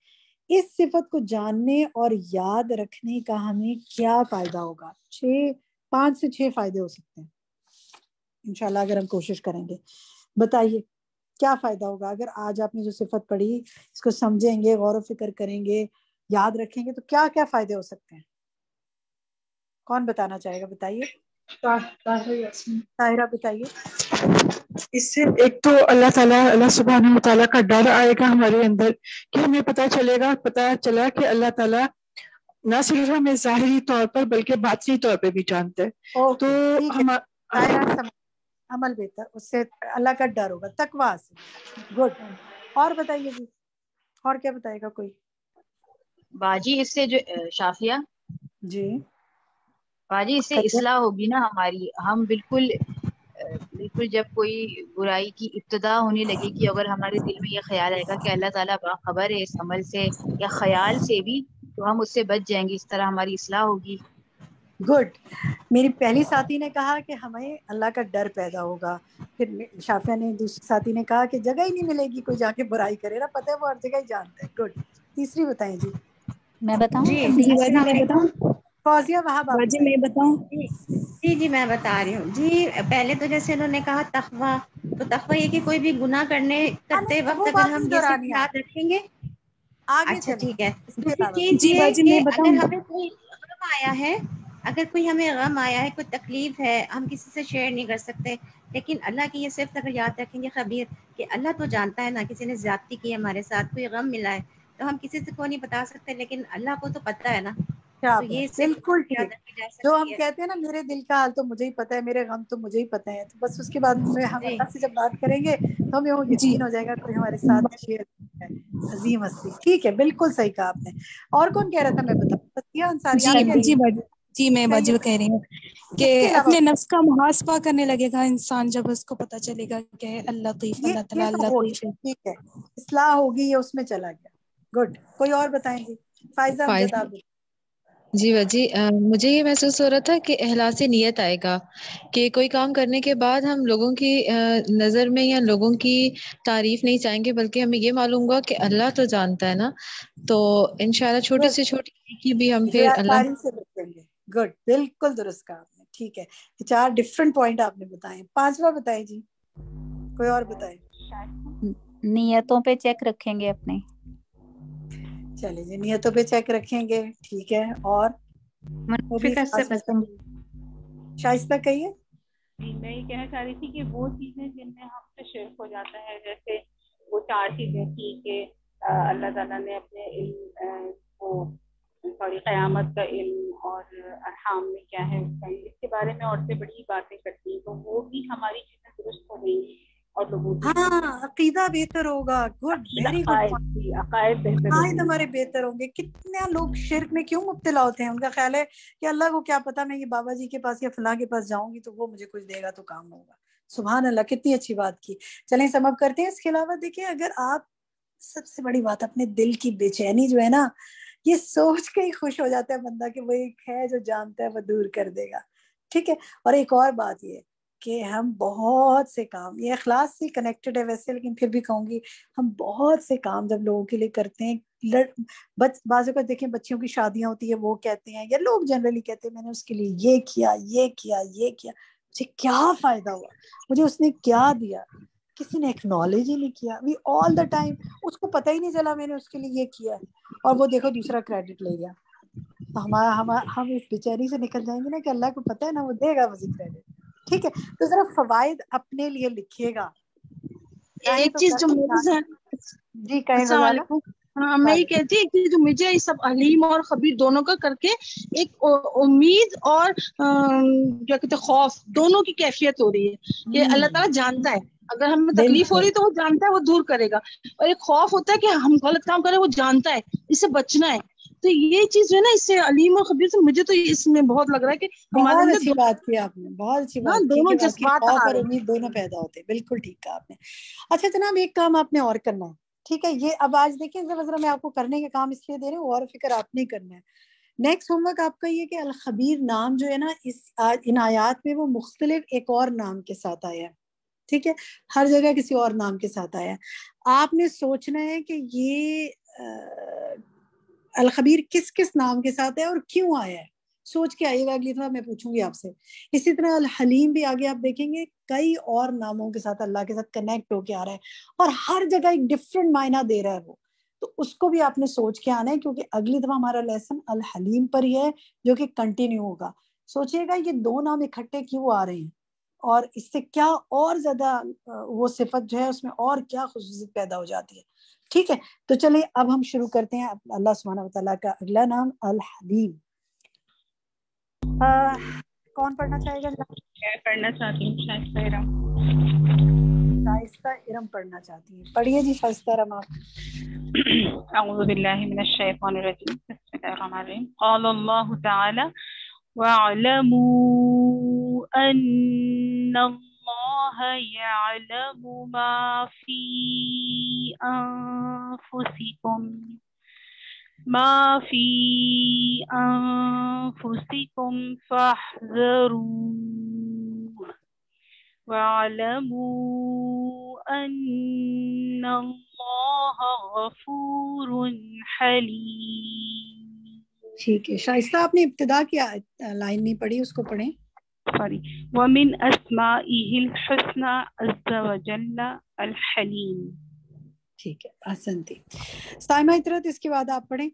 اس صفت کو جاننے اور یاد رکھنے کا ہمیں کیا فائدہ ہوگا؟ 5 سے 6 فائدے ہو سکتے ہیں انشاءاللہ اگر ہم کوشش کریں گے۔ بتائیے کیا فائدہ ہوگا اگر آج آپ نے جو صفت پڑھی اس کو سمجھیں گے، غور و فکر کریں گے، یاد رکھیں گے، تو کیا کیا فائدے ہو سکتے ہیں؟ کون بتانا چاہے گا؟ بتائیے، طاہرہ بتائیے۔
اس سے ایک تو اللہ سبحانہ و تعالیٰ کا ڈر آئے گا ہمارے اندر، کہ ہمیں پتہ چلا کہ اللہ تعالیٰ نہ صرف ہمیں ظاہری طور پر بلکہ باطنی طور پہ بھی جانتے ہیں۔ تو ہم
عمل بہتر، اس سے اللہ کا ڈر ہوگا، تقویٰ سے۔ گڈ۔ اور بتائیے جی، اور کیا بتائے گا کوئی؟
باجی اس سے جو شافیہ
جی
باجی اس سے اصلاح ہوگی نا ہماری، ہم بالکل جب کوئی برائی کی ابتدا ہونے لگے گی، اگر ہمارے دل میں یہ خیال آئے گا کہ اللہ تعالیٰ باخبر ہے اس عمل سے یا خیال سے بھی، تو ہم اس سے بچ جائیں گے، اس طرح ہماری اصلاح ہوگی۔
گڈ۔ میری پہلی ساتھی نے کہا کہ ہمیں اللہ کا ڈر پیدا ہوگا، پھر شافیہ نے، دوسری ساتھی نے کہا کہ جگہ ہی نہیں ملے گی کوئی جا کے برائی کرے نا، پتہ ہے وہ ہر جگہ ہی جانتا ہے۔ گڈ۔ تیسری بتائیں جی۔
میں بتاؤں؟
جی باجی میں بتاؤں؟
فوزیہ وہاب آپ
باجی
بتائیں۔
میں بتاؤں؟ جی میں بتا رہی ہوں جی۔ پہلے تو جیسے انہوں نے کہا تقویٰ، تو تقویٰ یہ کہ کوئی بھی گناہ کرتے وقت
وہ
اگر
بات
ہم
نہیں
یہ صرف
دہرانی
یاد رکھیں گے۔
آگے
اچھا
چلیں
ٹھیک ہے۔
اس کے
دوسری
علاوہ۔
چیز جی یہ باجی کہ میں اگر بتاؤں؟ ہمیں کوئی غم آیا ہے، اگر کوئی ہمیں غم آیا ہے، کوئی تکلیف ہے، ہم کسی سے شیئر نہیں کر سکتے، لیکن اللہ کی یہ صرف اگر یاد رکھیں گے خبیر، کہ اللہ تو جانتا ہے نا، کسی نے زیادتی کی ہمارے ساتھ، کوئی غم ملا ہے تو ہم کسی سے کو نہیں بتا سکتے، لیکن اللہ کو تو پتہ ہے نا،
کیا
تو یہ
بالکل ٹھیک.
یاد رکھی جا
جو ہم
سکتی ہے.
کہتے ہیں نا میرے دل کا حال تو مجھے ہی پتہ ہے, میرے غم تو مجھے ہی پتہ ہے, تو بس اس کے بعد میں ہم اللہ سے جب بات کریں گے تو ہمیں وہ یقین ہو جائے گا کوئی ہمارے ساتھ شیئر ہے. عظیم ہستی. ٹھیک ہے, بالکل صحیح کہا آپ نے. اور کون کہہ رہا تھا, میں بتاؤں, بتیا انصاری آپ کہہ رہی ہیں؟
جی میں باجی کہہ رہی ہوں کہ
اس کے علاوہ
اپنے نفس کا محاسبہ کرنے لگے گا انسان جب اس کو پتہ چلے گا کہ اللہ لطیف, اللہ تعالیٰ
یہ تو
اللہ
ہو
لطیف
گیا,
ہے.
ٹھیک ہے, اصلاح ہوگی, یہ اس میں چلا گیا. گڈ. کوئی اور بتائیں گے؟ فائزہ امجد آپ.
جی باجی, مجھے یہ محسوس ہو رہا تھا کہ اخلاص نیت آئے گا کہ کوئی کام کرنے کے بعد ہم لوگوں کی نظر میں یا لوگوں کی تعریف نہیں چاہیں گے, بلکہ ہمیں یہ معلوم ہوگا کہ اللہ تو جانتا ہے نا, تو انشاءاللہ چھوٹی سے چھوٹی کی بھی ہم پھر اللہ
سے بچیں گے. گڈ, بالکل درست کہا آپ نے. ٹھیک ہے, 4 ڈفرینٹ پوائنٹ آپ نے بتائے. 5واں بتائیں جی, کوئی اور بتائے.
نیتوں پہ چیک رکھیں گے اپنے.
چلے جی, نیتوں پہ چیک رکھیں گے. ٹھیک ہے, اور
فکر سے بچیں گے.
شائستہ کہیے.
جی میں یہ کہنا چاہ رہی تھی کہ وہ چیزیں جن میں ہم سے شرک ہو جاتا ہے, جیسے وہ 4 چیزیں تھی کہ اللہ تعالیٰ نے اپنے علم کو قیامت کا علم اور ارحام میں کیا ہے اس کے بارے میں عورتیں بڑی باتیں کرتی ہیں, تو وہ بھی ہماری چیزیں درست ہو گئی اور لوگوں
ہاں, عقیدہ بہتر ہوگا. Good, very good.
عقائد بہتر
عقائد ہمارے بہتر ہوں گے. کتنے لوگ شرک میں کیوں مبتلا ہوتے ہیں, ان کا خیال ہے کہ اللہ کو کیا پتا, میں یہ بابا جی کے پاس یا فلاں کے پاس جاؤں گی تو وہ مجھے کچھ دے گا تو کام ہوگا. سبحان اللہ, کتنی اچھی بات کی. چلیں سم اپ کرتے ہیں. اس کے علاوہ دیکھیں, اگر آپ, سب سے بڑی بات اپنے دل کی بے چینی جو ہے نا, یہ سوچ کے ہی خوش ہو جاتا ہے بندہ کہ وہ ایک ہے جو جانتا ہے وہ دور کر دے گا. ٹھیک ہے, اور ایک اور بات یہ کہ ہم بہت سے کام, یہ اخلاص سے کنیکٹڈ ہے ویسے, لیکن پھر بھی کہوں گی ہم بہت سے کام جب لوگوں کے لیے کرتے ہیں, بعض اوقات دیکھیں بچیوں کی شادیاں ہوتی ہے, وہ کہتے ہیں یا لوگ جنرلی کہتے ہیں میں نے اس کے لیے یہ کیا, یہ کیا, یہ کیا, مجھے کیا فائدہ ہوا, مجھے اس نے کیا دیا, کسی نے ایکنالج ہی نہیں کیا. وی آل دا ٹائم, اس کو پتہ ہی نہیں چلا میں نے اس کے لیے یہ کیا, اور وہ دیکھو دوسرا کریڈٹ لے گیا. تو ہم اس بےچینی سے نکل جائیں گے نا کہ اللہ کو پتہ ہے نا, وہ دے گا مجھے کریڈٹ. ٹھیک ہے, تو ذرا فوائد اپنے لیے لکھیے گا.
ایک چیز جو میرے ذہن,
جی کہیں
السلام
روزانہ.
علیکم. ہاں, میں یہ کہتی ہوں کہ جو مجھے سب علیم اور خبیر دونوں کا کر کے ایک امید اور کیا کہتے خوف دونوں کی کیفیت ہو رہی ہے کہ اللہ تعالیٰ جانتا ہے, اگر ہمیں تکلیف ہو رہی ہے تو وہ جانتا ہے, وہ دور کرے گا. اور ایک خوف ہوتا ہے کہ ہم غلط کام کریں, وہ جانتا ہے, اس سے بچنا ہے. تو یہ چیز جو ہے نا, اس سے علیم اور خبیر سے مجھے تو اس میں بہت لگ رہا ہے کہ ہمارے
بہت
اندر
اچھی بات کی آپ نے, بہت اچھی بات کی
دونوں
کہ واقعی
جذبات
خوف
آ
اور
رہے ہیں.
امید دونوں پیدا ہوتے ہیں. بالکل ٹھیک کہا آپ نے. اچھا جناب, ایک کام آپ نے اور کرنا ہے. ٹھیک ہے, یہ اب آج دیکھیں ذرا میں آپ کو کرنے کے کام اس لیے دے رہی ہوں, اور فکر آپ نے کرنا ہے. نیکسٹ ہوم ورک آپ کا یہ کہ الخبیر نام جو ہے نا, ان آیات میں وہ مختلف ایک اور نام کے ساتھ آیا ہے. ٹھیک ہے, ہر جگہ کسی اور نام کے ساتھ آیا ہے. آپ نے سوچنا ہے کہ یہ الخبیر کس کس نام کے ساتھ ہے اور کیوں آیا ہے. سوچ کے آئیے گا, اگلی دفعہ میں پوچھوں گی آپ سے. اسی طرح الحلیم بھی آگے آپ دیکھیں گے کئی اور ناموں کے ساتھ اللہ کے ساتھ کنیکٹ ہو کے آ رہا ہے, اور ہر جگہ ایک ڈفرینٹ معنی دے رہا ہے وہ. تو اس کو بھی آپ نے سوچ کے آنا ہے, کیونکہ اگلی دفعہ ہمارا لیسن الحلیم پر ہی ہے جو کہ کنٹینیو ہوگا. سوچئے گا یہ 2 نام اکٹھے کیوں آ رہے ہیں, اور اس سے کیا اور زیادہ وہ صفت جو ہے اس میں اور کیا خصوصیت پیدا ہو جاتی ہے. ٹھیک ہے, تو چلیں اب ہم شروع کرتے ہیں. اللہ سبحانہ وتعالیٰ کا اگلا نام الحلیم. کون پڑھنا چاہے گا؟
میں پڑھنا چاہتی ہوں. شائستہ ارم.
شائستہ ارم پڑھنا چاہتی ہیں, پڑھیے جی شائستہ ارم آپ.
اعوذ باللہ من الشیطان الرجیم. بسم اللہ الرحمن الرحیم. قال اللہ تعالی وَاعْلَمُوا أَنَّ اللَّهَ يَعْلَمُ مَا فِي أَنفُسِكُمْ فَاحْذَرُوهُ وَاعْلَمُوا أَنَّ اللَّهَ غَفُورٌ حَلِيمٌ.
ٹھیک ہے, شائستہ آپ نے ابتدا کی لائن نہیں پڑھی, اس کو پڑھیں.
سوری. وَمِنْ أَسْمَائِهِ الْحُسْنَى عَزَّ وَجَلَّ الْحَلِيمُ.
ٹھیک ہے, احسنتی. سائمہ اطرت, اس کے بعد آپ پڑھیں.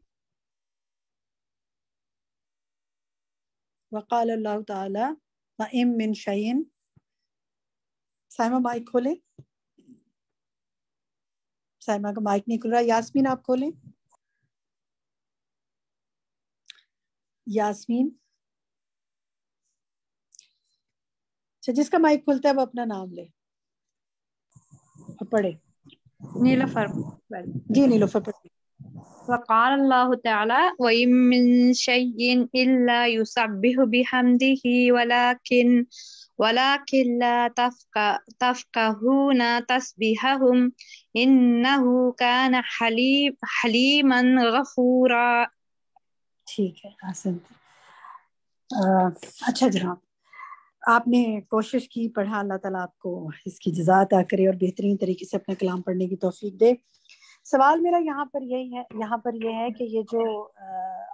وقال اللہ تعالی وَإِن مِّن شَيْءٍ. سائمہ مائک کھولیں. سائمہ کا مائک نہیں کھل رہا. یاسمین آپ کھولیں. یاسمین. اچھا جس کا مائک کھلتا ہے وہ اپنا نام لے اور پڑھے.
نیلوفر.
جی نیلوفر پڑھے.
وقال اللہ تعالی وَإِن مِّن شَيْءٍ إِلَّا يُسَبِّحُ بِحَمْدِهِ وَلَكِن لَّا تَفْقَهُونَ تَسْبِيحَهُمْ إِنَّهُ كَانَ حَلِيمًا غَفُورًا.
ٹھیک ہے حسن. اچھا جناب آپ نے کوشش کی پڑھا. اللہ تعالیٰ آپ کو اس کی جزا عطا کرے اور بہترین طریقے سے اپنا کلام پڑھنے کی توفیق دے. سوال میرا یہاں پر یہ ہے کہ یہ جو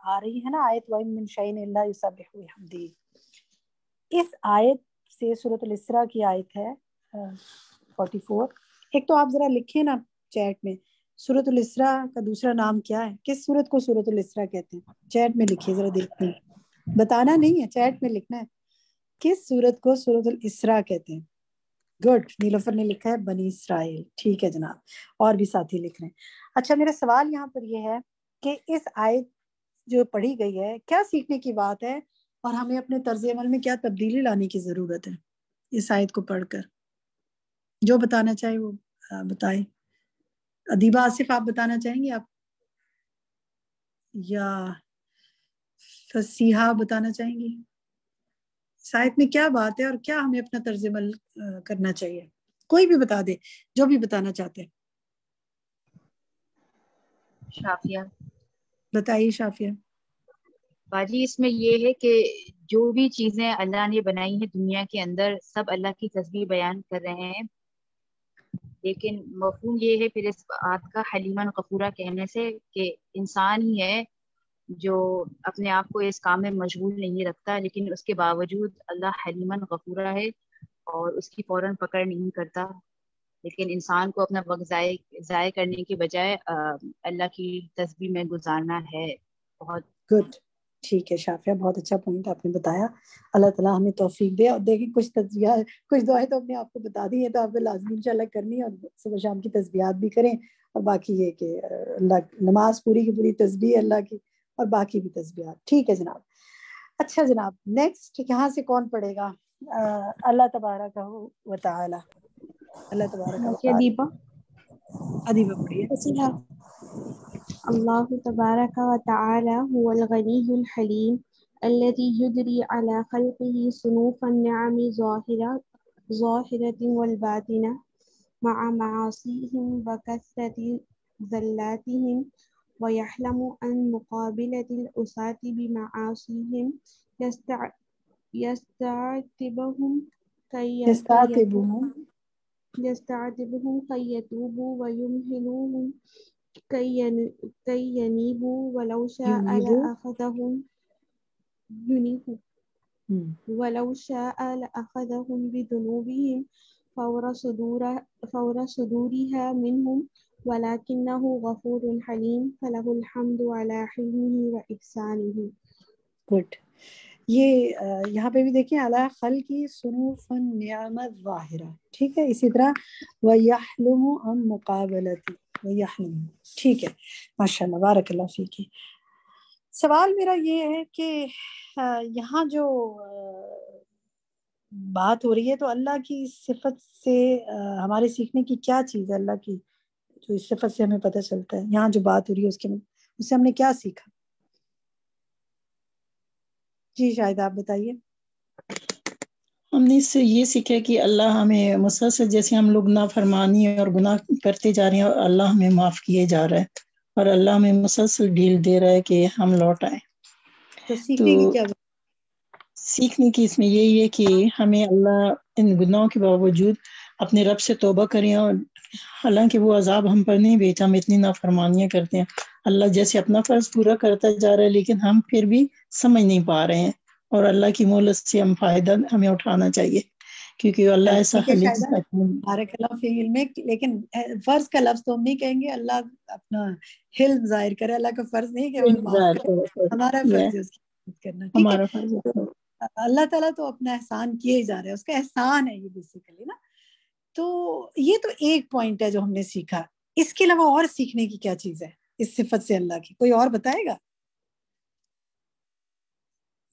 آ رہی ہے نا آیت وَإِن مِّن شَيْءٍ إِلَّا يُسَبِّحُ بِحَمْدِهِ، اس آیت سے سورۃ الاسراء کی آیت ہے 44. ایک تو آپ ذرا لکھیں نا چیٹ میں سورۃ الاسراء کا دوسرا نام کیا ہے، کس سورت کو سورۃ الاسراء کہتے ہیں؟ چیٹ میں لکھیے ذرا دیکھتے ہیں. بتانا نہیں ہے، چیٹ میں لکھنا ہے کس سورت کو سورۃ الاسراء کہتے ہیں. گڈ. نیلوفر نے لکھا ہے بنی اسرائیل. ٹھیک ہے جناب، اور بھی ساتھی لکھ رہے ہیں. اچھا میرا سوال یہاں پر یہ ہے کہ اس آیت جو پڑھی گئی ہے کیا سیکھنے کی بات ہے اور ہمیں اپنے طرز عمل میں کیا تبدیلی لانے کی ضرورت ہے اس آیت کو پڑھ کر؟ جو بتانا چاہے وہ بتائیں. ادیبہ آصف آپ بتانا چاہیں گے آپ، یا فصیحہ بتانا چاہیں گی اس آیت میں کیا بات ہے اور کیا ہمیں اپنا طرز عمل کرنا چاہیے؟ کوئی بھی بتا دے جو بھی بتانا چاہتے ہیں.
شافیہ.
بتائیے شافیہ.
باجی اس میں یہ ہے کہ جو بھی چیزیں اللہ نے بنائی ہیں دنیا کے اندر سب اللہ کی تسبیح بیان کر رہے ہیں، لیکن مفہوم یہ ہے پھر اس بات کا حلیمن غفورا کہنے سے کہ انسان ہی ہے جو اپنے آپ کو اس کام میں مشغول نہیں رکھتا، لیکن اس کے باوجود اللہ حلیمن غفورا ہے اور اس کی فوراً پکڑ نہیں کرتا. لیکن انسان کو اپنا وقت ضائع کرنے کے بجائے اللہ کی تسبیح میں گزارنا ہے. بہت
گڈ. ٹھیک ہے شافیہ، بہت اچھا پوائنٹ آپ نے بتایا. اللہ تعالیٰ ہمیں توفیق دے. اور دیکھیں کچھ تسبیحات کچھ دعائیں تو اپنے آپ کو بتا دی ہیں تو آپ کو لازمی انشاءاللہ کرنی ہے، اور صبح شام کی تسبیحات بھی کریں. اور باقی یہ کہ اللہ نماز پوری کی پوری تسبیح اللہ کی اور باقی بھی تسبیحات. ٹھیک ہے جناب. اچھا جناب نیکسٹ یہاں سے کون پڑھے گا؟ اللہ تبارک و تعالی. اللہ تبارک و تعالی. ادیبہ پڑھیے.
اللہ تبارک و تعالی هو الغنی الحلیم الذي يجري على خلقه صنوف النعم ظاهرة والباطنة مع معاصيهم وكثرة زلاتهم ويحلم عن مقابلة العصاة بمعاصيهم يستعتبهم كي يتوبوا ويمهلوهم كي ينيبوا ولو شاء لأخذهم بذنوبهم فور صدورها منهم ولكنه غفور حليم فله الحمد على حلمه وإحسانه.
گڈ. یہ یہاں پہ بھی دیکھیں علی خلقی صنوف النعمت ظاہرہ. ٹھیک ہے. اسی طرح وَيَحْلُمُ عَنْ مُقَابَلَتِ وَيَحْلُمُ. ٹھیک ہے ماشاء اللہ بارک اللہ فیکی. سوال میرا یہ ہے کہ یہاں جو بات ہو رہی ہے تو اللہ کی صفت سے ہمارے سیکھنے کی کیا چیز ہے؟ اللہ کی جو اس صفت سے ہمیں پتہ چلتا ہے یہاں جو بات ہو رہی ہے اس سے ہم نے کیا سیکھا؟ جی شاید آپ بتائیے.
ہم نے اس سے یہ سیکھا کہ اللہ ہمیں مسلسل جیسے ہم لوگ نافرمانی اور گناہ کرتے جا رہے ہیں اور اللہ ہمیں معاف کیے جا رہا ہے اور اللہ ہمیں مسلسل ڈھیل دے رہا ہے کہ ہم لوٹ آئیں.
تو سیکھنے کی کیا
سیکھنے کی اس میں یہی ہے کہ ہمیں اللہ ان گناہوں کے باوجود اپنے رب سے توبہ کریں، اور حالانکہ وہ عذاب ہم پر نہیں بھیجا، ہم اتنی نافرمانیاں کرتے ہیں. اللہ جیسے اپنا فرض پورا کرتا جا رہا ہے لیکن ہم پھر بھی سمجھ نہیں پا رہے ہیں، اور اللہ کی مہلت سے ہم فائدہ ہمیں اٹھانا چاہیے کیونکہ اللہ ایسا
بارک اللہ فی علمک. لیکن فرض کا لفظ تو ہم نہیں کہیں گے. اللہ اپنا حلم ظاہر کرے. اللہ کا فرض نہیں کہ وہ معاف کرے، ہمارا فرض ہے اس کی مدد کرنا. ٹھیک ہے. اللہ تعالیٰ تو اپنا احسان کیے جا رہے ہیں، اس کا احسان ہے یہ بیسیکلی نا. تو یہ تو ایک پوائنٹ ہے جو ہم نے سیکھا. اس کے علاوہ اور سیکھنے کی کیا چیز ہے اس صفت سے اللہ کی؟ کوئی اور بتائے گا؟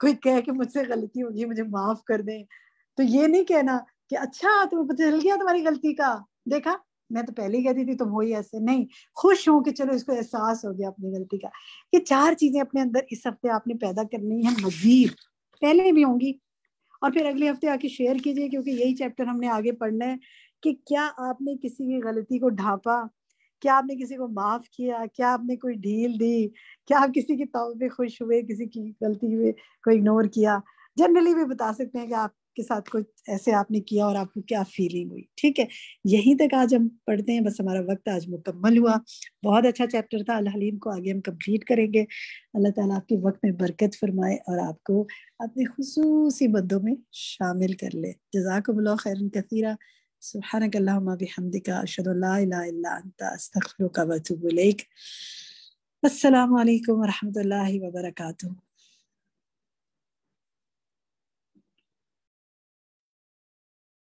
کوئی کہے کہ مجھ سے غلطی ہوگی مجھے معاف کر دیں، تو یہ نہیں کہنا کہ اچھا تمہیں پتہ چل گیا تمہاری غلطی کا، دیکھا میں تو پہلے ہی کہتی تھی تم وہی ایسے. نہیں، خوش ہوں کہ چلو اس کو احساس ہو گیا اپنی غلطی کا. یہ 4 چیزیں اپنے اندر اس ہفتے آپ نے پیدا کرنی ہیں، مزید پہلے بھی ہوں گی، اور پھر اگلے ہفتے آ کے شیئر کیجئے، کیونکہ یہی چیپٹر ہم نے آگے پڑھنا ہے کہ کیا آپ نے کسی کی غلطی کو ڈھانپا، کیا آپ نے کسی کو معاف کیا، کیا آپ نے کوئی ڈھیل دی، کیا آپ کسی کی توبہ پہ خوش ہوئے، کسی کی غلطی ہوئے کو اگنور کیا. جنرلی بھی بتا سکتے ہیں کہ آپ کے ساتھ کچھ ایسے آپ نے کیا اور آپ کو کیا فیلنگ ہوئی. ٹھیک ہے، یہیں تک آج ہم پڑھتے ہیں، بس ہمارا وقت آج مکمل ہوا. بہت اچھا چیپٹر تھا الحلیم کو آگے ہم کمپلیٹ کریں گے. اللہ تعالیٰ آپ کے وقت میں برکت فرمائے اور آپ کو اپنے خصوصی بندوں میں شامل کر لے. جزاکم اللہ خیرا کثیرا. سبحانک اللہم بحمدک، اشہد ان لا الہ الا انت، استغفرک و اتوب الیک. السلام علیکم ورحمۃ اللہ وبرکاتہ.